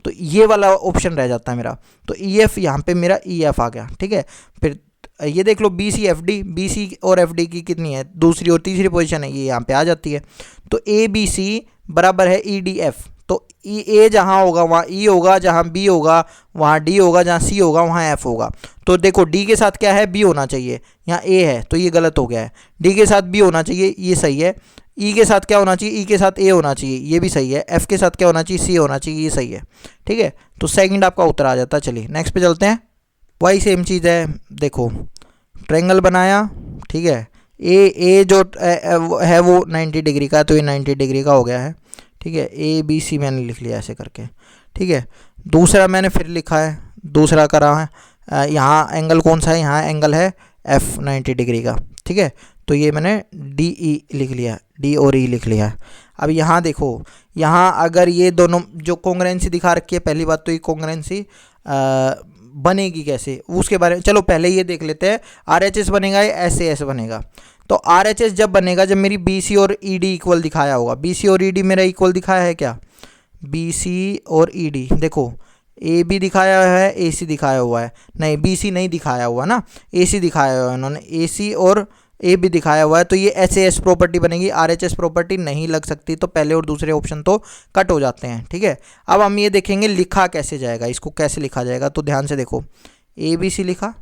तो ये वाला ऑप्शन रह जाता है मेरा। तो ई एफ यहाँ पे मेरा ई एफ आ गया, ठीक है। फिर ये देख लो B C F D, B C और एफ डी की कितनी है, दूसरी और तीसरी पोजीशन है, ये यहाँ पे आ जाती है। तो ए बी सी बराबर है ई डी एफ, तो ए जहाँ होगा वहाँ ई होगा, जहाँ बी होगा वहाँ डी होगा, जहाँ सी होगा वहाँ एफ होगा। तो देखो डी के साथ क्या है, बी होना चाहिए, यहाँ ए है तो ये गलत हो गया है। डी के साथ बी होना चाहिए, ये सही है। ई के साथ क्या होना चाहिए, ई के साथ ए होना चाहिए, ये भी सही है। एफ के साथ क्या होना चाहिए, सी होना चाहिए, ये सही है। ठीक है, तो सेकंड आपका उत्तर आ जाता है। चलिए नेक्स्ट पे चलते हैं। वही सेम चीज़ है, देखो ट्रायंगल बनाया, ठीक है। ए जो है वो 90 डिग्री का है, तो ये 90 डिग्री का हो गया है। ठीक है, ए बी सी मैंने लिख लिया ऐसे करके। ठीक है, दूसरा मैंने फिर लिखा है, दूसरा करा है। यहाँ एंगल कौन सा है, यहाँ एंगल है एफ 90 डिग्री का। ठीक है, तो ये मैंने डी ई लिख लिया, डी और ई लिख लिया। अब यहाँ देखो, यहाँ अगर ये दोनों जो कॉन्ग्रुएंसी दिखा रखी है, पहली बात तो ये कॉन्ग्रुएंसी बनेगी कैसे उसके बारे में चलो पहले ये देख लेते हैं। आर एच एस बनेगा या एस ए एस बनेगा। तो आर एच एस जब बनेगा जब मेरी बी सी और ई डी इक्वल दिखाया होगा। बी सी और ई डी मेरा इक्वल दिखाया है क्या, बी सी और ई डी, देखो ए बी दिखाया है, ए सी दिखाया हुआ है, नहीं बी सी नहीं दिखाया हुआ ना, ए सी दिखाया हुआ है उन्होंने, ए सी और ए भी दिखाया हुआ है। तो ये एस ए एस प्रॉपर्टी बनेगी, आर एच एस प्रॉपर्टी नहीं लग सकती, तो पहले और दूसरे ऑप्शन तो कट हो जाते हैं। ठीक है, अब हम ये देखेंगे लिखा कैसे जाएगा, इसको कैसे लिखा जाएगा। तो ध्यान से देखो, ए बी सी लिखा,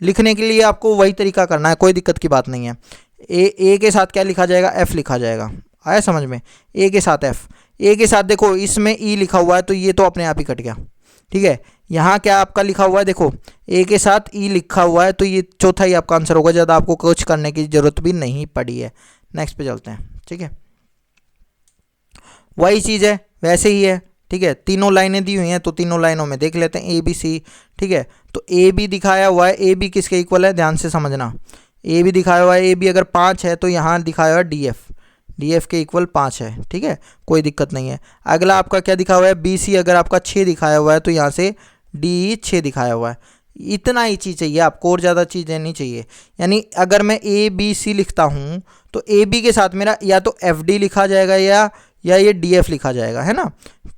लिखने के लिए आपको वही तरीका करना है, कोई दिक्कत की बात नहीं है। ए के साथ क्या लिखा जाएगा, एफ लिखा जाएगा, आया समझ में, ए के साथ एफ। ए के साथ देखो इसमें ई लिखा हुआ है तो ये तो अपने आप ही कट गया। ठीक है, यहाँ क्या आपका लिखा हुआ है, देखो ए के साथ ई लिखा हुआ है, तो ये चौथा ही आपका आंसर होगा, ज़्यादा आपको कुछ करने की ज़रूरत भी नहीं पड़ी है। नेक्स्ट पे चलते हैं। ठीक है, वही चीज़ है, वैसे ही है। ठीक है, तीनों लाइनें दी हुई हैं तो तीनों लाइनों में देख लेते हैं ए बी सी। ठीक है, तो ए बी दिखाया हुआ है, ए बी किसके इक्वल है, ध्यान से समझना। ए बी दिखाया हुआ है, ए बी अगर 5 है तो यहाँ दिखाया हुआ है डी एफ, डी एफ के इक्वल 5 है। ठीक है, कोई दिक्कत नहीं है। अगला आपका क्या दिखा हुआ है, बी सी अगर आपका 6 दिखाया हुआ है तो यहाँ से डी 6 दिखाया हुआ है। इतना ही चीज़ चाहिए आपको, और ज़्यादा चीज़ें नहीं चाहिए। यानी अगर मैं ए बी सी लिखता हूँ तो ए बी के साथ मेरा या तो एफ डी लिखा जाएगा या ये डी एफ लिखा जाएगा, है ना,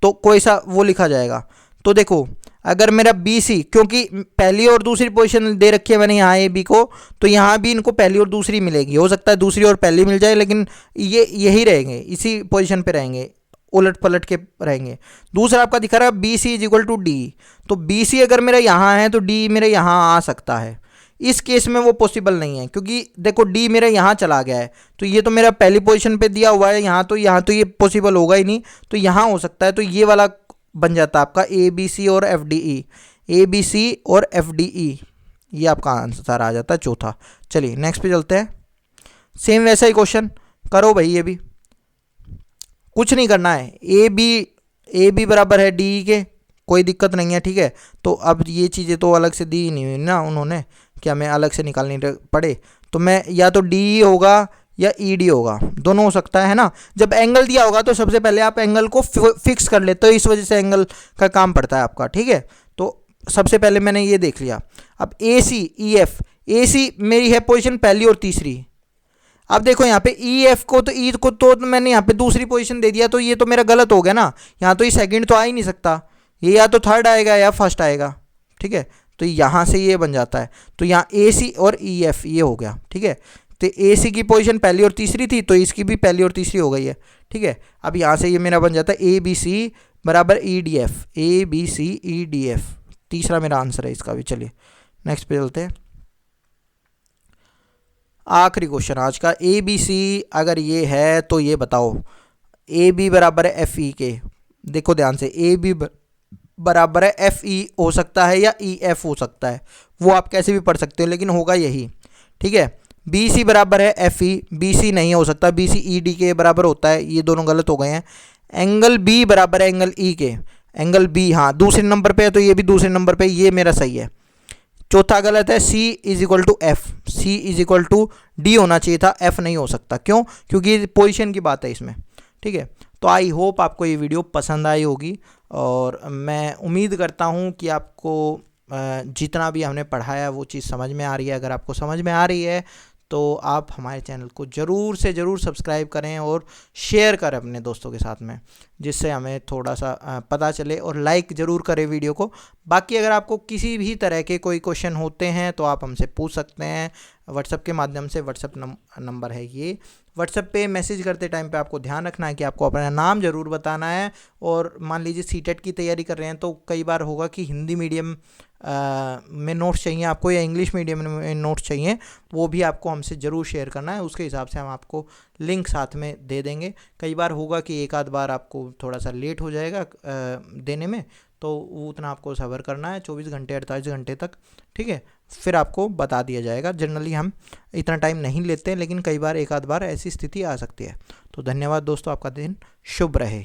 तो कोई सा वो लिखा जाएगा। तो देखो अगर मेरा बी सी, क्योंकि पहली और दूसरी पोजीशन दे रखी है मैंने यहाँ ए बी को, तो यहाँ भी इनको पहली और दूसरी मिलेगी। हो सकता है दूसरी और पहली मिल जाए, लेकिन ये यही रहेंगे, इसी पोजीशन पे रहेंगे, उलट पलट के रहेंगे। दूसरा आपका दिखा रहा है B C is equal to D, तो बी सी अगर मेरा यहाँ है तो डी मेरे यहाँ आ सकता है। इस केस में वो पॉसिबल नहीं है, क्योंकि देखो डी मेरा यहाँ चला गया है, तो ये तो मेरा पहली पोजीशन पे दिया हुआ है, यहाँ तो ये पॉसिबल होगा ही नहीं, तो यहाँ हो सकता है। तो ये वाला बन जाता है आपका ए बी सी और F D E, A B C और एफ डी ई, ये आपका आंसर आ जाता है चौथा। चलिए नेक्स्ट पे चलते हैं। सेम वैसा ही क्वेश्चन करो भाई, ये भी कुछ नहीं करना है। ए बी बराबर है डी के, कोई दिक्कत नहीं है। ठीक है, तो अब ये चीज़ें तो अलग से दी नहीं हुई ना उन्होंने, क्या मैं अलग से निकालनी पड़े, तो मैं या तो डी होगा या ई डी होगा, दोनों हो सकता है ना। जब एंगल दिया होगा तो सबसे पहले आप एंगल को फिक्स कर लेते हो, इस वजह से एंगल का काम पड़ता है आपका। ठीक है, तो सबसे पहले मैंने ये देख लिया। अब ए सी ई एफ, ए सी मेरी है पोजीशन पहली और तीसरी। अब देखो यहाँ पे ई एफ को तो ई को तो मैंने यहाँ पे दूसरी पोजीशन दे दिया, तो ये तो मेरा गलत हो गया ना। यहाँ तो ये सेकंड तो आ ही नहीं सकता, ये या तो थर्ड आएगा या फर्स्ट आएगा। ठीक है, तो यहाँ से ये बन जाता है, तो यहाँ ए सी और ई एफ ये हो गया। ठीक है, तो ए सी की पोजीशन पहली और तीसरी थी, तो इसकी भी पहली और तीसरी हो गई है। ठीक है, अब यहाँ से ये मेरा बन जाता है ए बी सी बराबर E D F, A B C E D F, तीसरा मेरा आंसर है इसका भी। चलिए नेक्स्ट पे चलते हैं। आखिरी क्वेश्चन आज का, ए बी सी अगर ये है तो ये बताओ ए बी बराबर है एफ ई के। देखो ध्यान से, ए बी बराबर है एफ ई हो सकता है या ई एफ हो सकता है, वो आप कैसे भी पढ़ सकते हो, लेकिन होगा यही। ठीक है, बी सी बराबर है एफ ई, बी सी नहीं हो सकता, बी सी ई डी के बराबर होता है, ये दोनों गलत हो गए हैं। एंगल बी बराबर है एंगल ई के, एंगल बी हाँ दूसरे नंबर पे है, तो ये भी दूसरे नंबर पे, ये मेरा सही है। चौथा गलत है, C is equal to F, C is equal to D होना चाहिए था, एफ नहीं हो सकता। क्यों, क्योंकि पोजीशन की बात है इसमें। ठीक है, तो आई होप आपको ये वीडियो पसंद आई होगी, और मैं उम्मीद करता हूँ कि आपको जितना भी हमने पढ़ाया वो चीज़ समझ में आ रही है। अगर आपको समझ में आ रही है तो आप हमारे चैनल को ज़रूर से ज़रूर सब्सक्राइब करें और शेयर करें अपने दोस्तों के साथ में, जिससे हमें थोड़ा सा पता चले, और लाइक ज़रूर करें वीडियो को। बाकी अगर आपको किसी भी तरह के कोई क्वेश्चन होते हैं तो आप हमसे पूछ सकते हैं व्हाट्सएप के माध्यम से। व्हाट्सएप नंबर है ये, व्हाट्सएप पे मैसेज करते टाइम पे आपको ध्यान रखना है कि आपको अपना नाम ज़रूर बताना है। और मान लीजिए सीटेट की तैयारी कर रहे हैं तो कई बार होगा कि हिंदी मीडियम में नोट्स चाहिए आपको या इंग्लिश मीडियम में नोट्स चाहिए, वो भी आपको हमसे ज़रूर शेयर करना है। उसके हिसाब से हम आपको लिंक साथ में दे देंगे। कई बार होगा कि एक आध बार आपको थोड़ा सा लेट हो जाएगा देने में, तो वो उतना आपको सब्र करना है 24 घंटे 48 घंटे तक, ठीक है। फिर आपको बता दिया जाएगा। जनरली हम इतना टाइम नहीं लेते, लेकिन कई बार एक आध बार ऐसी स्थिति आ सकती है। तो धन्यवाद दोस्तों, आपका दिन शुभ रहे।